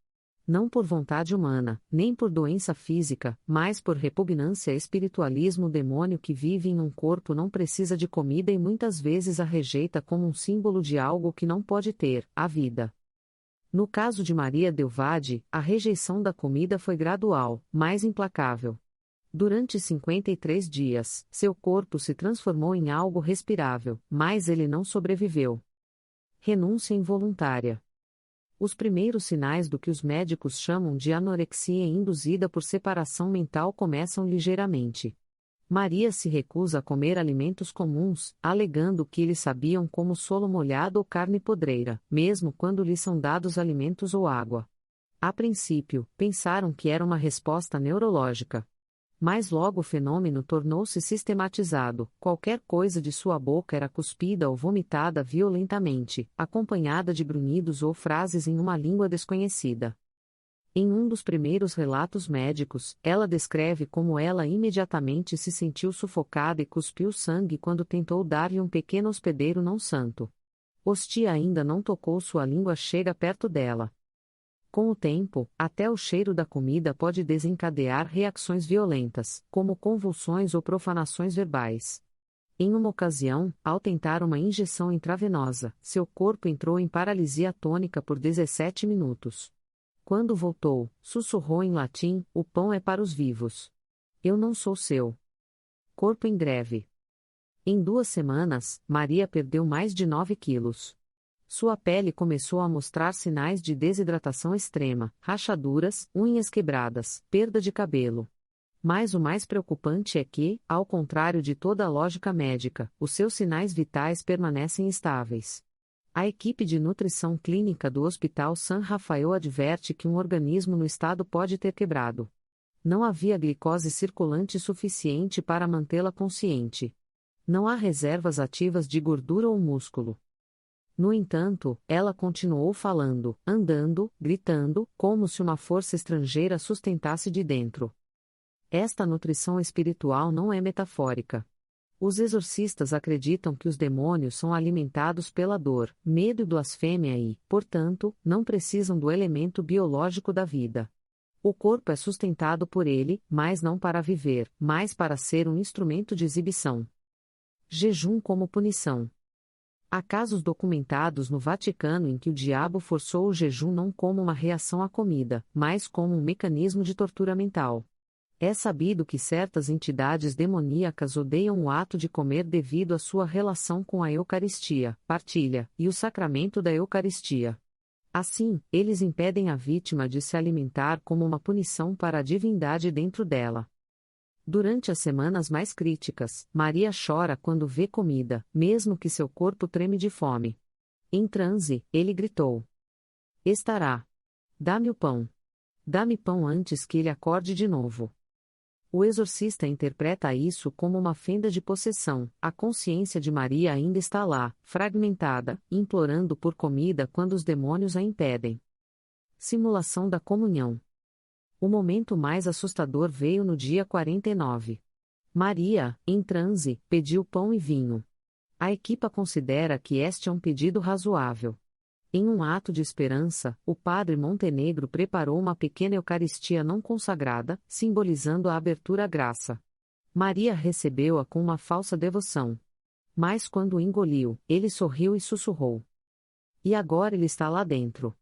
Não por vontade humana, nem por doença física, mas por repugnância. Espiritualismo. O demônio que vive em um corpo não precisa de comida e muitas vezes a rejeita como um símbolo de algo que não pode ter, a vida. No caso de Maria Delvade, a rejeição da comida foi gradual, mas implacável. Durante 53 dias, seu corpo se transformou em algo respirável, mas ele não sobreviveu. Renúncia involuntária. Os primeiros sinais do que os médicos chamam de anorexia induzida por separação mental começam ligeiramente. Maria se recusa a comer alimentos comuns, alegando que eles sabiam como solo molhado ou carne podreira, mesmo quando lhes são dados alimentos ou água. A princípio, pensaram que era uma resposta neurológica. Mas logo o fenômeno tornou-se sistematizado, qualquer coisa de sua boca era cuspida ou vomitada violentamente, acompanhada de grunhidos ou frases em uma língua desconhecida. Em um dos primeiros relatos médicos, ela descreve como ela imediatamente se sentiu sufocada e cuspiu sangue quando tentou dar-lhe um pequeno hospedeiro não santo. Hostia ainda não tocou sua língua chega perto dela. Com o tempo, até o cheiro da comida pode desencadear reações violentas, como convulsões ou profanações verbais. Em uma ocasião, ao tentar uma injeção intravenosa, seu corpo entrou em paralisia atônica por 17 minutos. Quando voltou, sussurrou em latim: "O pão é para os vivos. Eu não sou seu." Corpo em greve. Em 2 semanas, Maria perdeu mais de 9 quilos. Sua pele começou a mostrar sinais de desidratação extrema, rachaduras, unhas quebradas, perda de cabelo. Mas o mais preocupante é que, ao contrário de toda a lógica médica, os seus sinais vitais permanecem estáveis. A equipe de nutrição clínica do Hospital San Rafael adverte que um organismo no estado pode ter quebrado. Não havia glicose circulante suficiente para mantê-la consciente. Não há reservas ativas de gordura ou músculo. No entanto, ela continuou falando, andando, gritando, como se uma força estrangeira sustentasse de dentro. Esta nutrição espiritual não é metafórica. Os exorcistas acreditam que os demônios são alimentados pela dor, medo e blasfêmia e, portanto, não precisam do elemento biológico da vida. O corpo é sustentado por ele, mas não para viver, mas para ser um instrumento de exibição. Jejum como punição. Há casos documentados no Vaticano em que o diabo forçou o jejum não como uma reação à comida, mas como um mecanismo de tortura mental. É sabido que certas entidades demoníacas odeiam o ato de comer devido à sua relação com a Eucaristia, partilha, e o sacramento da Eucaristia. Assim, eles impedem a vítima de se alimentar como uma punição para a divindade dentro dela. Durante as semanas mais críticas, Maria chora quando vê comida, mesmo que seu corpo treme de fome. Em transe, ele gritou: "Estará. Dá-me o pão. Dá-me pão antes que ele acorde de novo." O exorcista interpreta isso como uma fenda de possessão. A consciência de Maria ainda está lá, fragmentada, implorando por comida quando os demônios a impedem. Simulação da comunhão. O momento mais assustador veio no dia 49. Maria, em transe, pediu pão e vinho. A equipa considera que este é um pedido razoável. Em um ato de esperança, o padre Montenegro preparou uma pequena Eucaristia não consagrada, simbolizando a abertura à graça. Maria recebeu-a com uma falsa devoção. Mas quando engoliu, ele sorriu e sussurrou: "E agora ele está lá dentro."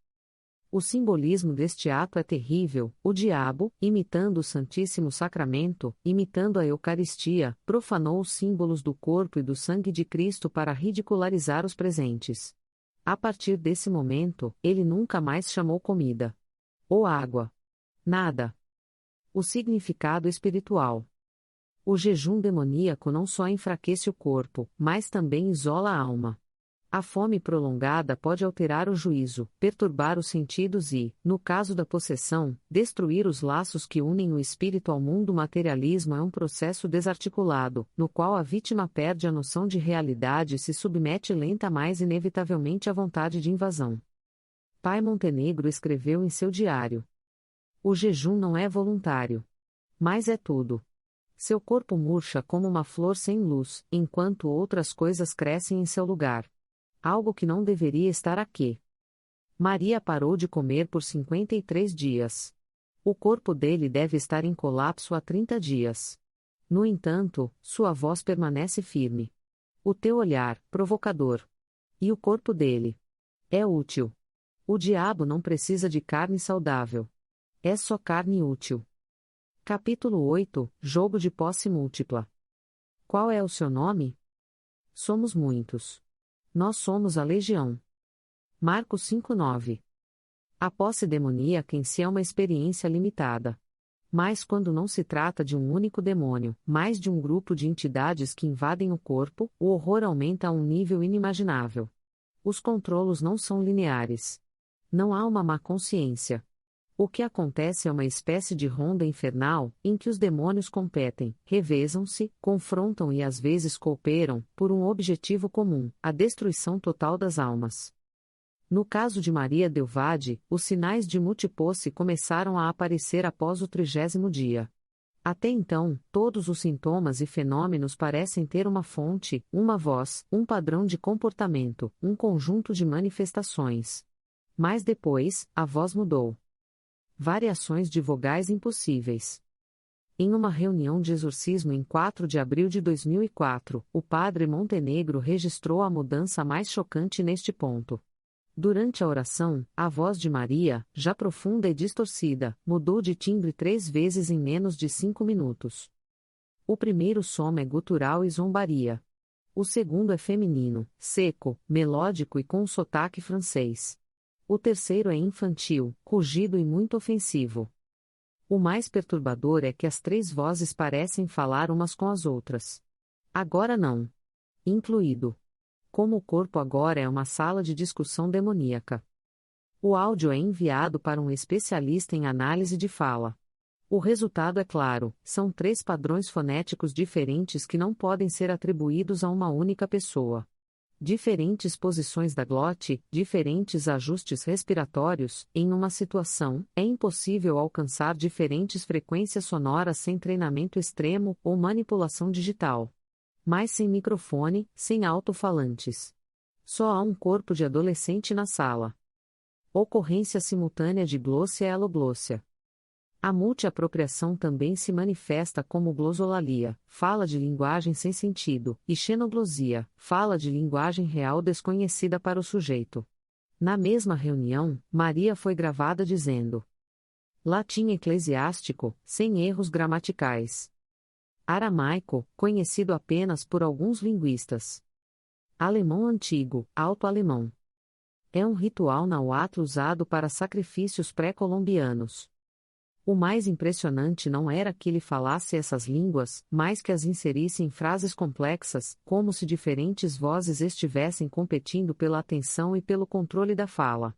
O simbolismo deste ato é terrível. O diabo, imitando o Santíssimo Sacramento, imitando a Eucaristia, profanou os símbolos do corpo e do sangue de Cristo para ridicularizar os presentes. A partir desse momento, ele nunca mais chamou comida ou água. Nada. O significado espiritual. O jejum demoníaco não só enfraquece o corpo, mas também isola a alma. A fome prolongada pode alterar o juízo, perturbar os sentidos e, no caso da possessão, destruir os laços que unem o espírito ao mundo. O materialismo é um processo desarticulado, no qual a vítima perde a noção de realidade e se submete lenta mais inevitavelmente à vontade de invasão. Pai Montenegro escreveu em seu diário: "O jejum não é voluntário. Mas é tudo. Seu corpo murcha como uma flor sem luz, enquanto outras coisas crescem em seu lugar. Algo que não deveria estar aqui." Maria parou de comer por 53 dias. O corpo dele deve estar em colapso há 30 dias. No entanto, sua voz permanece firme. O teu olhar, provocador. E o corpo dele? É útil. O diabo não precisa de carne saudável. É só carne útil. Capítulo 8 – Jogo de posse múltipla. Qual é o seu nome? Somos muitos. Nós somos a legião. Marcos 5:9. A posse demoníaca em si é uma experiência limitada. Mas quando não se trata de um único demônio, mas de um grupo de entidades que invadem o corpo, o horror aumenta a um nível inimaginável. Os controlos não são lineares. Não há uma má consciência. O que acontece é uma espécie de ronda infernal, em que os demônios competem, revezam-se, confrontam e às vezes cooperam, por um objetivo comum, a destruição total das almas. No caso de Maria Delvade, os sinais de multipose começaram a aparecer após o 30º dia. Até então, todos os sintomas e fenômenos parecem ter uma fonte, uma voz, um padrão de comportamento, um conjunto de manifestações. Mas depois, a voz mudou. Variações de vogais impossíveis. Em uma reunião de exorcismo em 4 de abril de 2004, o padre Montenegro registrou a mudança mais chocante neste ponto. Durante a oração, a voz de Maria, já profunda e distorcida, mudou de timbre 3 vezes em menos de 5 minutos. O primeiro som é gutural e zombaria. O segundo é feminino, seco, melódico e com um sotaque francês. O terceiro é infantil, rugido e muito ofensivo. O mais perturbador é que as 3 vozes parecem falar umas com as outras. Agora não. Incluído. Como o corpo agora é uma sala de discussão demoníaca. O áudio é enviado para um especialista em análise de fala. O resultado é claro, são 3 padrões fonéticos diferentes que não podem ser atribuídos a uma única pessoa. Diferentes posições da glote, diferentes ajustes respiratórios, em uma situação, é impossível alcançar diferentes frequências sonoras sem treinamento extremo ou manipulação digital. Mas sem microfone, sem alto-falantes. Só há um corpo de adolescente na sala. Ocorrência simultânea de glossia e aloglossia. A multiapropriação também se manifesta como glosolalia, fala de linguagem sem sentido, e xenoglosia, fala de linguagem real desconhecida para o sujeito. Na mesma reunião, Maria foi gravada dizendo: latim eclesiástico, sem erros gramaticais. Aramaico, conhecido apenas por alguns linguistas. Alemão antigo, alto-alemão. É um ritual nahuatl usado para sacrifícios pré-colombianos. O mais impressionante não era que ele falasse essas línguas, mas que as inserisse em frases complexas, como se diferentes vozes estivessem competindo pela atenção e pelo controle da fala.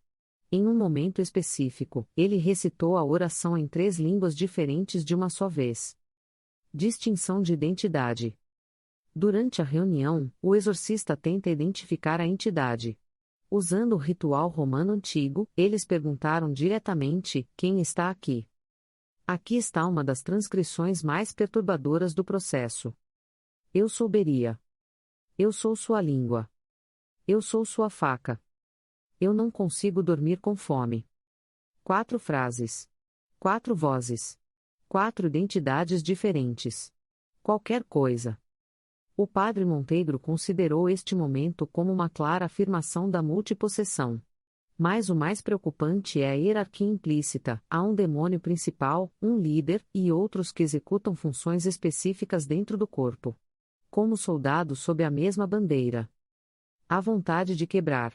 Em um momento específico, ele recitou a oração em 3 línguas diferentes de uma só vez. Distinção de identidade. Durante a reunião, o exorcista tenta identificar a entidade. Usando o ritual romano antigo, eles perguntaram diretamente: quem está aqui? Aqui está uma das transcrições mais perturbadoras do processo. Eu sou Beria. Eu sou sua língua. Eu sou sua faca. Eu não consigo dormir com fome. 4 frases. 4 vozes. 4 identidades diferentes. Qualquer coisa. O padre Montenegro considerou este momento como uma clara afirmação da multipossessão. Mas o mais preocupante é a hierarquia implícita: há um demônio principal, um líder, e outros que executam funções específicas dentro do corpo. Como soldados sob a mesma bandeira. A vontade de quebrar.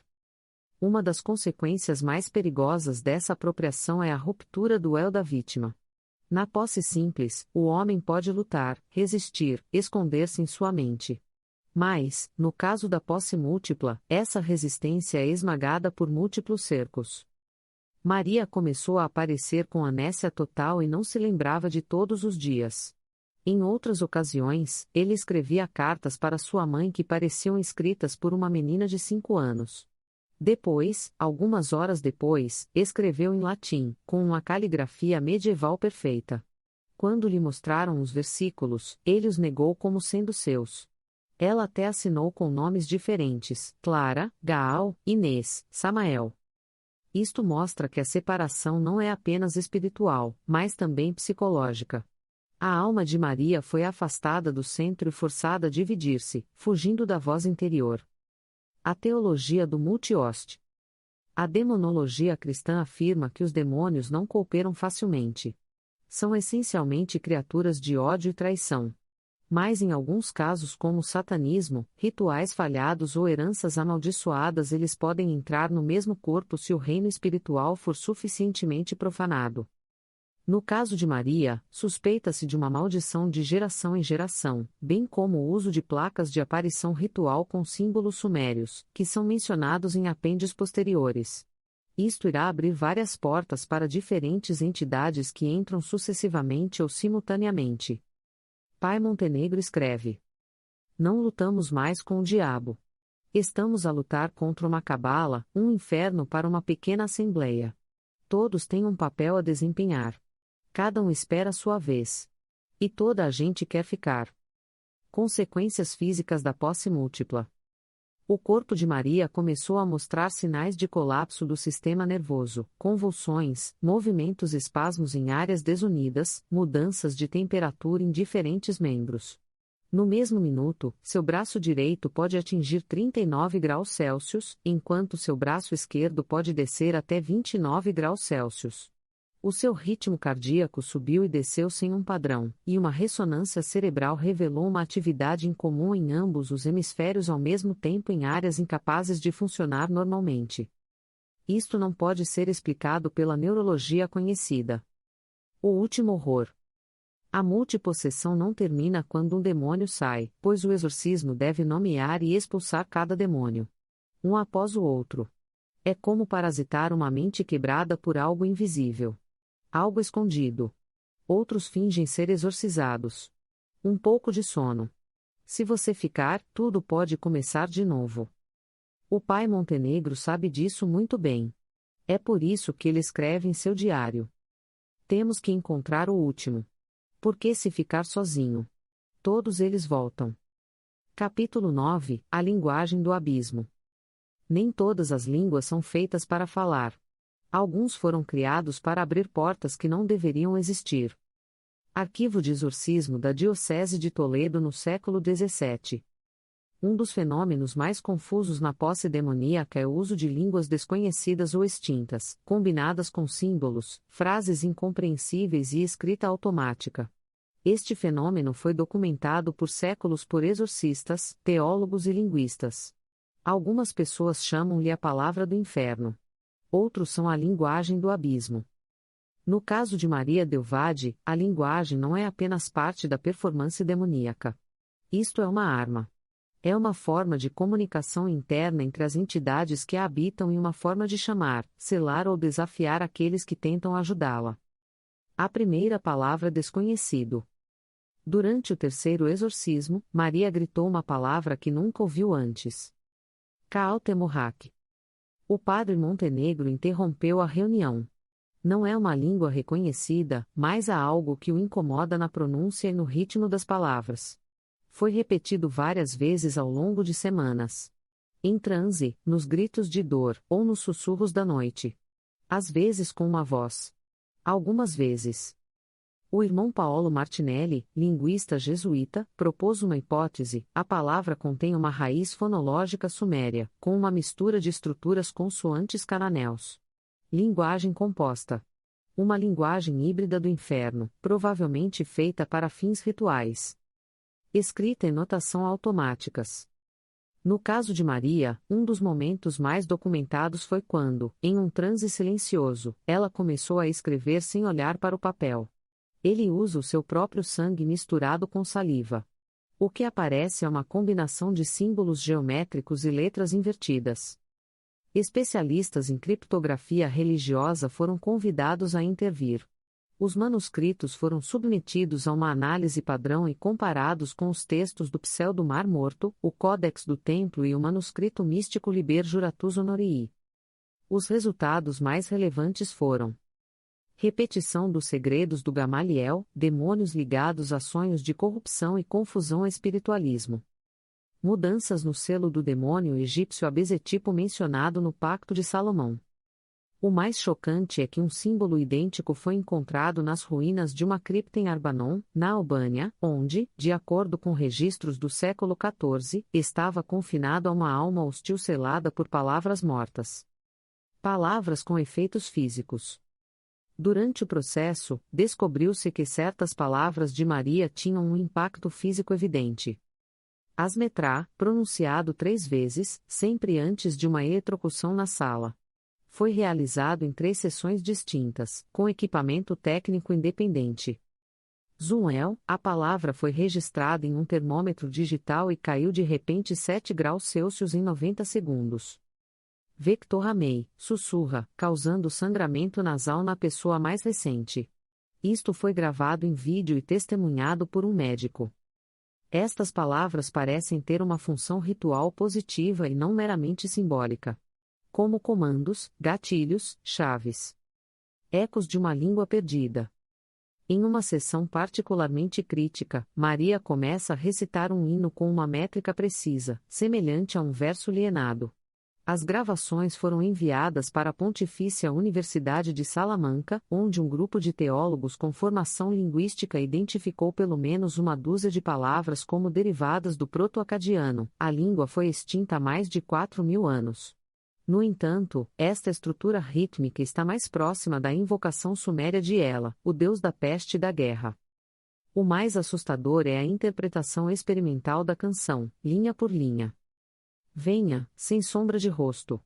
Uma das consequências mais perigosas dessa apropriação é a ruptura do eu da vítima. Na posse simples, o homem pode lutar, resistir, esconder-se em sua mente. Mas, no caso da posse múltipla, essa resistência é esmagada por múltiplos cercos. Maria começou a aparecer com amnésia total e não se lembrava de todos os dias. Em outras ocasiões, ele escrevia cartas para sua mãe que pareciam escritas por uma menina de 5 anos. Depois, algumas horas depois, escreveu em latim, com uma caligrafia medieval perfeita. Quando lhe mostraram os versículos, ele os negou como sendo seus. Ela até assinou com nomes diferentes: Clara, Gaal, Inês, Samael. Isto mostra que a separação não é apenas espiritual, mas também psicológica. A alma de Maria foi afastada do centro e forçada a dividir-se, fugindo da voz interior. A teologia do multi-host. A demonologia cristã afirma que os demônios não cooperam facilmente. São essencialmente criaturas de ódio e traição. Mas em alguns casos, como o satanismo, rituais falhados ou heranças amaldiçoadas, eles podem entrar no mesmo corpo se o reino espiritual for suficientemente profanado. No caso de Maria, suspeita-se de uma maldição de geração em geração, bem como o uso de placas de aparição ritual com símbolos sumérios, que são mencionados em apêndices posteriores. Isto irá abrir várias portas para diferentes entidades que entram sucessivamente ou simultaneamente. Pai Montenegro escreve: Não lutamos mais com o diabo. Estamos a lutar contra uma cabala, um inferno para uma pequena assembleia. Todos têm um papel a desempenhar. Cada um espera a sua vez. E toda a gente quer ficar. Consequências físicas da posse múltipla. O corpo de Maria começou a mostrar sinais de colapso do sistema nervoso, convulsões, movimentos espasmos em áreas desunidas, mudanças de temperatura em diferentes membros. No mesmo minuto, seu braço direito pode atingir 39 graus Celsius, enquanto seu braço esquerdo pode descer até 29 graus Celsius. O seu ritmo cardíaco subiu e desceu sem um padrão, e uma ressonância cerebral revelou uma atividade incomum em ambos os hemisférios ao mesmo tempo em áreas incapazes de funcionar normalmente. Isto não pode ser explicado pela neurologia conhecida. O último horror. A multipossessão não termina quando um demônio sai, pois o exorcismo deve nomear e expulsar cada demônio. Um após o outro. É como parasitar uma mente quebrada por algo invisível. Algo escondido. Outros fingem ser exorcizados. Um pouco de sono. Se você ficar, tudo pode começar de novo. O pai Montenegro sabe disso muito bem. É por isso que ele escreve em seu diário: Temos que encontrar o último. Porque se ficar sozinho, todos eles voltam. Capítulo 9 – A linguagem do abismo. Nem todas as línguas são feitas para falar. Alguns foram criados para abrir portas que não deveriam existir. Arquivo de exorcismo da Diocese de Toledo no século XVII. Um dos fenômenos mais confusos na posse demoníaca é o uso de línguas desconhecidas ou extintas, combinadas com símbolos, frases incompreensíveis e escrita automática. Este fenômeno foi documentado por séculos por exorcistas, teólogos e linguistas. Algumas pessoas chamam-lhe a palavra do inferno. Outros são a linguagem do abismo. No caso de Maria Delvade, a linguagem não é apenas parte da performance demoníaca. Isto é uma arma. É uma forma de comunicação interna entre as entidades que a habitam e uma forma de chamar, selar ou desafiar aqueles que tentam ajudá-la. A primeira palavra desconhecido. Durante o terceiro exorcismo, Maria gritou uma palavra que nunca ouviu antes. Kaaltemohak. O padre Montenegro interrompeu a reunião. Não é uma língua reconhecida, mas há algo que o incomoda na pronúncia e no ritmo das palavras. Foi repetido várias vezes ao longo de semanas. Em transe, nos gritos de dor, ou nos sussurros da noite. Às vezes com uma voz. Algumas vezes. O irmão Paolo Martinelli, linguista jesuíta, propôs uma hipótese: a palavra contém uma raiz fonológica suméria, com uma mistura de estruturas consoantes cananéus. Linguagem composta. Uma linguagem híbrida do inferno, provavelmente feita para fins rituais. Escrita em notação automáticas. No caso de Maria, um dos momentos mais documentados foi quando, em um transe silencioso, ela começou a escrever sem olhar para o papel. Ele usa o seu próprio sangue misturado com saliva. O que aparece é uma combinação de símbolos geométricos e letras invertidas. Especialistas em criptografia religiosa foram convidados a intervir. Os manuscritos foram submetidos a uma análise padrão e comparados com os textos do Pseudo Mar Morto, o Códex do Templo e o manuscrito místico Liber Juratus Honorii. Os resultados mais relevantes foram: repetição dos segredos do Gamaliel, demônios ligados a sonhos de corrupção e confusão espiritualismo. Mudanças no selo do demônio egípcio Abesetipo mencionado no Pacto de Salomão. O mais chocante é que um símbolo idêntico foi encontrado nas ruínas de uma cripta em Arbanon, na Albânia, onde, de acordo com registros do século XIV, estava confinado a uma alma hostil selada por palavras mortas. Palavras com efeitos físicos. Durante o processo, descobriu-se que certas palavras de Maria tinham um impacto físico evidente. Asmetrá, pronunciado 3 vezes, sempre antes de uma eletrocução na sala. Foi realizado em 3 sessões distintas, com equipamento técnico independente. Zumuel, a palavra foi registrada em um termômetro digital e caiu de repente 7 graus Celsius em 90 segundos. Vectorramei, sussurra, causando sangramento nasal na pessoa mais recente. Isto foi gravado em vídeo e testemunhado por um médico. Estas palavras parecem ter uma função ritual positiva e não meramente simbólica. Como comandos, gatilhos, chaves. Ecos de uma língua perdida. Em uma sessão particularmente crítica, Maria começa a recitar um hino com uma métrica precisa, semelhante a um verso lienado. As gravações foram enviadas para a Pontifícia Universidade de Salamanca, onde um grupo de teólogos com formação linguística identificou pelo menos uma dúzia de palavras como derivadas do proto-acadiano. A língua foi extinta há mais de 4.000 anos. No entanto, esta estrutura rítmica está mais próxima da invocação suméria de Ela, o deus da peste e da guerra. O mais assustador é a interpretação experimental da canção, linha por linha. Venha, sem sombra de rosto.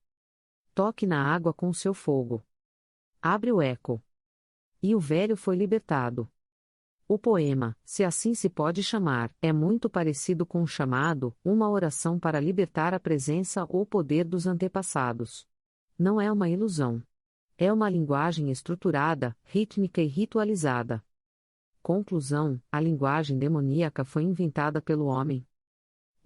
Toque na água com seu fogo. Abre o eco. E o velho foi libertado. O poema, se assim se pode chamar, é muito parecido com o chamado, uma oração para libertar a presença ou poder dos antepassados. Não é uma ilusão. É uma linguagem estruturada, rítmica e ritualizada. Conclusão: a linguagem demoníaca foi inventada pelo homem.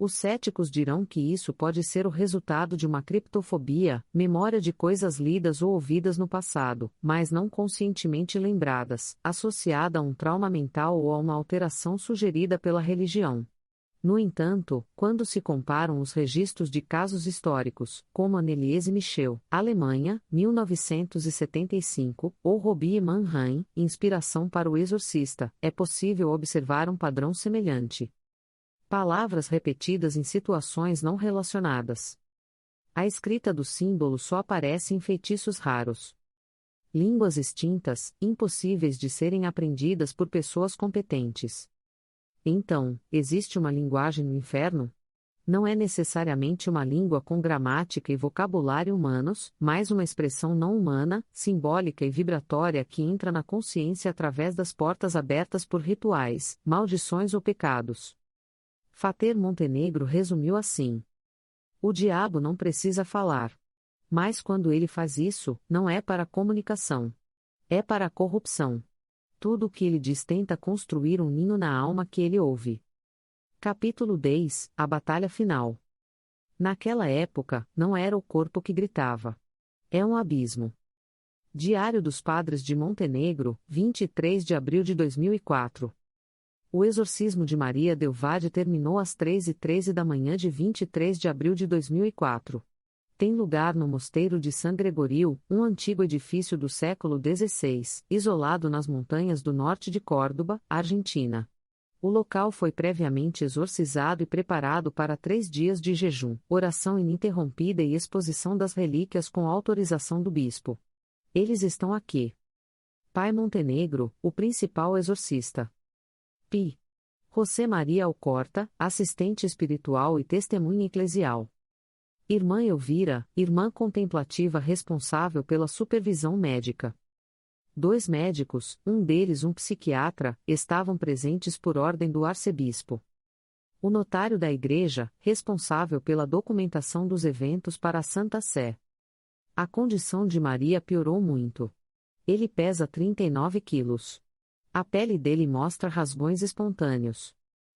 Os céticos dirão que isso pode ser o resultado de uma criptofobia, memória de coisas lidas ou ouvidas no passado, mas não conscientemente lembradas, associada a um trauma mental ou a uma alteração sugerida pela religião. No entanto, quando se comparam os registros de casos históricos, como Anneliese Michel, Alemanha, 1975, ou Robbie Mannheim, Inspiração para o Exorcista, é possível observar um padrão semelhante. Palavras repetidas em situações não relacionadas. A escrita do símbolo só aparece em feitiços raros. Línguas extintas, impossíveis de serem aprendidas por pessoas competentes. Então, existe uma linguagem no inferno? Não é necessariamente uma língua com gramática e vocabulário humanos, mas uma expressão não humana, simbólica e vibratória que entra na consciência através das portas abertas por rituais, maldições ou pecados. Fater Montenegro resumiu assim: o diabo não precisa falar. Mas quando ele faz isso, não é para a comunicação. É para a corrupção. Tudo o que ele diz tenta construir um ninho na alma que ele ouve. Capítulo 10 – A Batalha Final. Naquela época, não era o corpo que gritava. É um abismo. Diário dos Padres de Montenegro, 23 de abril de 2004. O exorcismo de Maria Del Valle terminou às 3h13 da manhã de 23 de abril de 2004. Tem lugar no Mosteiro de San Gregorio, um antigo edifício do século XVI, isolado nas montanhas do norte de Córdoba, Argentina. O local foi previamente exorcizado e preparado para 3 dias de jejum, oração ininterrompida e exposição das relíquias com autorização do bispo. Eles estão aqui. Pai Montenegro, o principal exorcista. Pi. José Maria Alcorta, assistente espiritual e testemunha eclesial. Irmã Elvira, irmã contemplativa responsável pela supervisão médica. 2 médicos, um deles um psiquiatra, estavam presentes por ordem do arcebispo. O notário da igreja, responsável pela documentação dos eventos para a Santa Sé. A condição de Maria piorou muito. Ele pesa 39 quilos. A pele dele mostra rasgões espontâneos.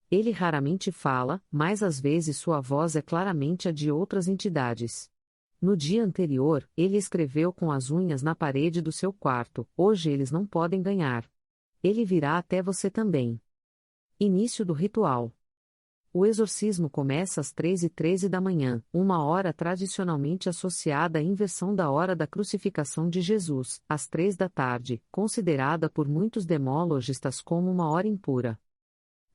Ele raramente fala, mas às vezes sua voz é claramente a de outras entidades. No dia anterior, ele escreveu com as unhas na parede do seu quarto: hoje eles não podem ganhar. Ele virá até você também. Início do ritual. O exorcismo começa às 3h13 da manhã, uma hora tradicionalmente associada à inversão da hora da crucificação de Jesus, às 3 da tarde, considerada por muitos demologistas como uma hora impura.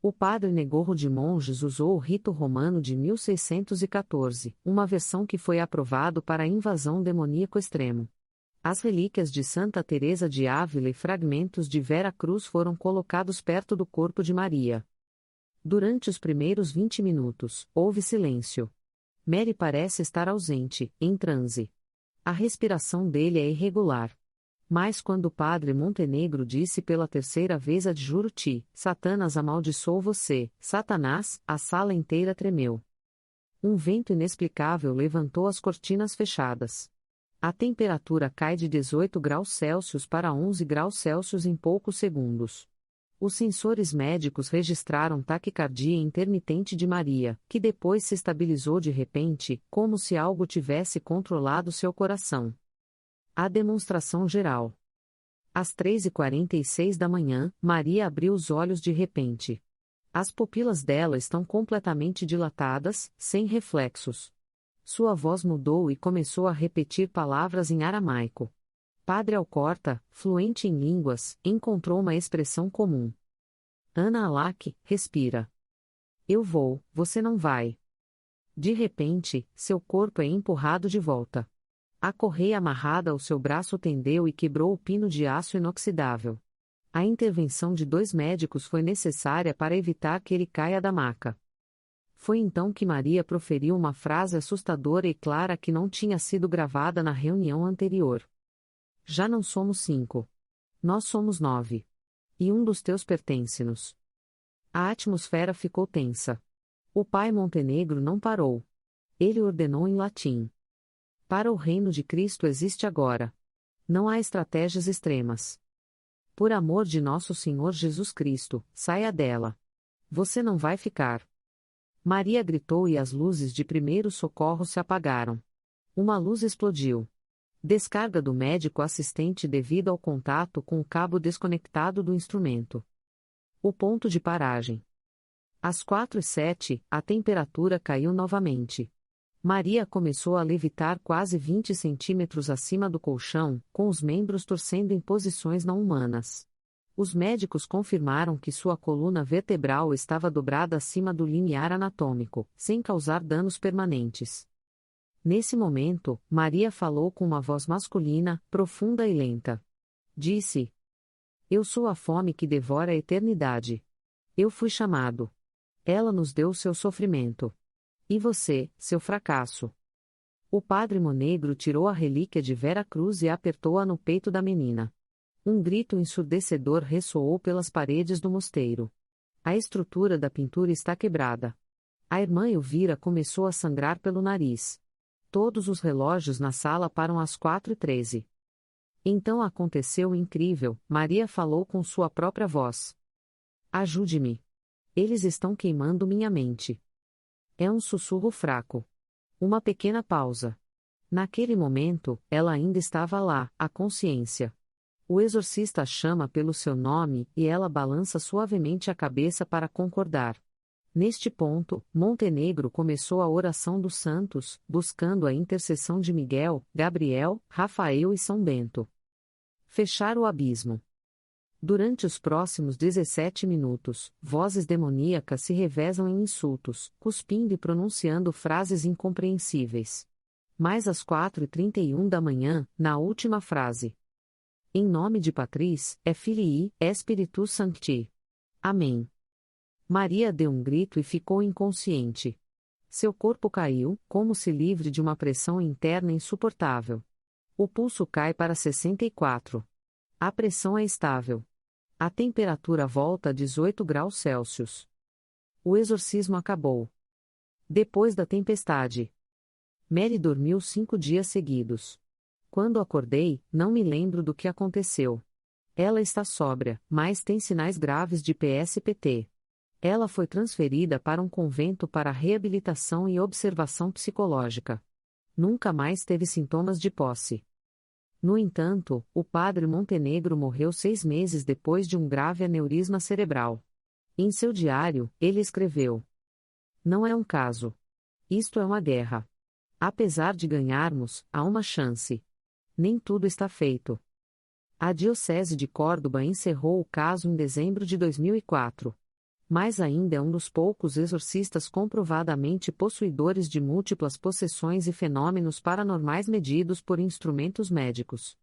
O padre Negorro de Monges usou o rito romano de 1614, uma versão que foi aprovado para a invasão demoníaco extremo. As relíquias de Santa Teresa de Ávila e fragmentos de Vera Cruz foram colocados perto do corpo de Maria. Durante os primeiros 20 minutos, houve silêncio. Mary parece estar ausente, em transe. A respiração dele é irregular. Mas quando o padre Montenegro disse pela 3ª vez adjuro-te, Satanás amaldiçoou você, Satanás, a sala inteira tremeu. Um vento inexplicável levantou as cortinas fechadas. A temperatura cai de 18 graus Celsius para 11 graus Celsius em poucos segundos. Os sensores médicos registraram taquicardia intermitente de Maria, que depois se estabilizou de repente, como se algo tivesse controlado seu coração. A demonstração geral. Às 3h46 da manhã, Maria abriu os olhos de repente. As pupilas dela estão completamente dilatadas, sem reflexos. Sua voz mudou e começou a repetir palavras em aramaico. Padre Alcorta, fluente em línguas, encontrou uma expressão comum. Ana Alak, respira. Eu vou, você não vai. De repente, seu corpo é empurrado de volta. A correia amarrada ao seu braço tendeu e quebrou o pino de aço inoxidável. A intervenção de 2 médicos foi necessária para evitar que ele caia da maca. Foi então que Maria proferiu uma frase assustadora e clara que não tinha sido gravada na reunião anterior. Já não somos 5. Nós somos 9. E um dos teus pertence-nos. A atmosfera ficou tensa. O pai Montenegro não parou. Ele ordenou em latim. Para o reino de Cristo existe agora. Não há estratégias extremas. Por amor de nosso Senhor Jesus Cristo, saia dela. Você não vai ficar. Maria gritou e as luzes de primeiro socorro se apagaram. Uma luz explodiu. Descarga do médico assistente devido ao contato com o cabo desconectado do instrumento. O ponto de paragem. Às 4h07, a temperatura caiu novamente. Maria começou a levitar quase 20 centímetros acima do colchão, com os membros torcendo em posições não humanas. Os médicos confirmaram que sua coluna vertebral estava dobrada acima do limiar anatômico, sem causar danos permanentes. Nesse momento, Maria falou com uma voz masculina, profunda e lenta. Disse: Eu sou a fome que devora a eternidade. Eu fui chamado. Ela nos deu o seu sofrimento. E você, seu fracasso. O padre Monegro tirou a relíquia de Vera Cruz e apertou-a no peito da menina. Um grito ensurdecedor ressoou pelas paredes do mosteiro. A estrutura da pintura está quebrada. A irmã Elvira começou a sangrar pelo nariz. Todos os relógios na sala param às 4h13. Então aconteceu o incrível, Maria falou com sua própria voz. Ajude-me. Eles estão queimando minha mente. É um sussurro fraco. Uma pequena pausa. Naquele momento, ela ainda estava lá, a consciência. O exorcista a chama pelo seu nome e ela balança suavemente a cabeça para concordar. Neste ponto, Montenegro começou a oração dos santos, buscando a intercessão de Miguel, Gabriel, Rafael e São Bento. Fechar o abismo. Durante os próximos 17 minutos, vozes demoníacas se revezam em insultos, cuspindo e pronunciando frases incompreensíveis. Mais às 4h31 da manhã, na última frase. Em nome de Patris, Filii, Spiritus Sancti. Amém. Maria deu um grito e ficou inconsciente. Seu corpo caiu, como se livre de uma pressão interna insuportável. O pulso cai para 64. A pressão é estável. A temperatura volta a 18 graus Celsius. O exorcismo acabou. Depois da tempestade. Mary dormiu 5 dias seguidos. Quando acordei, não me lembro do que aconteceu. Ela está sóbria, mas tem sinais graves de PSPT. Ela foi transferida para um convento para reabilitação e observação psicológica. Nunca mais teve sintomas de posse. No entanto, o padre Montenegro morreu 6 meses depois de um grave aneurisma cerebral. Em seu diário, ele escreveu: Não é um caso. Isto é uma guerra. Apesar de ganharmos, há uma chance. Nem tudo está feito. A Diocese de Córdoba encerrou o caso em dezembro de 2004. Mas ainda é um dos poucos exorcistas comprovadamente possuidores de múltiplas possessões e fenômenos paranormais medidos por instrumentos médicos.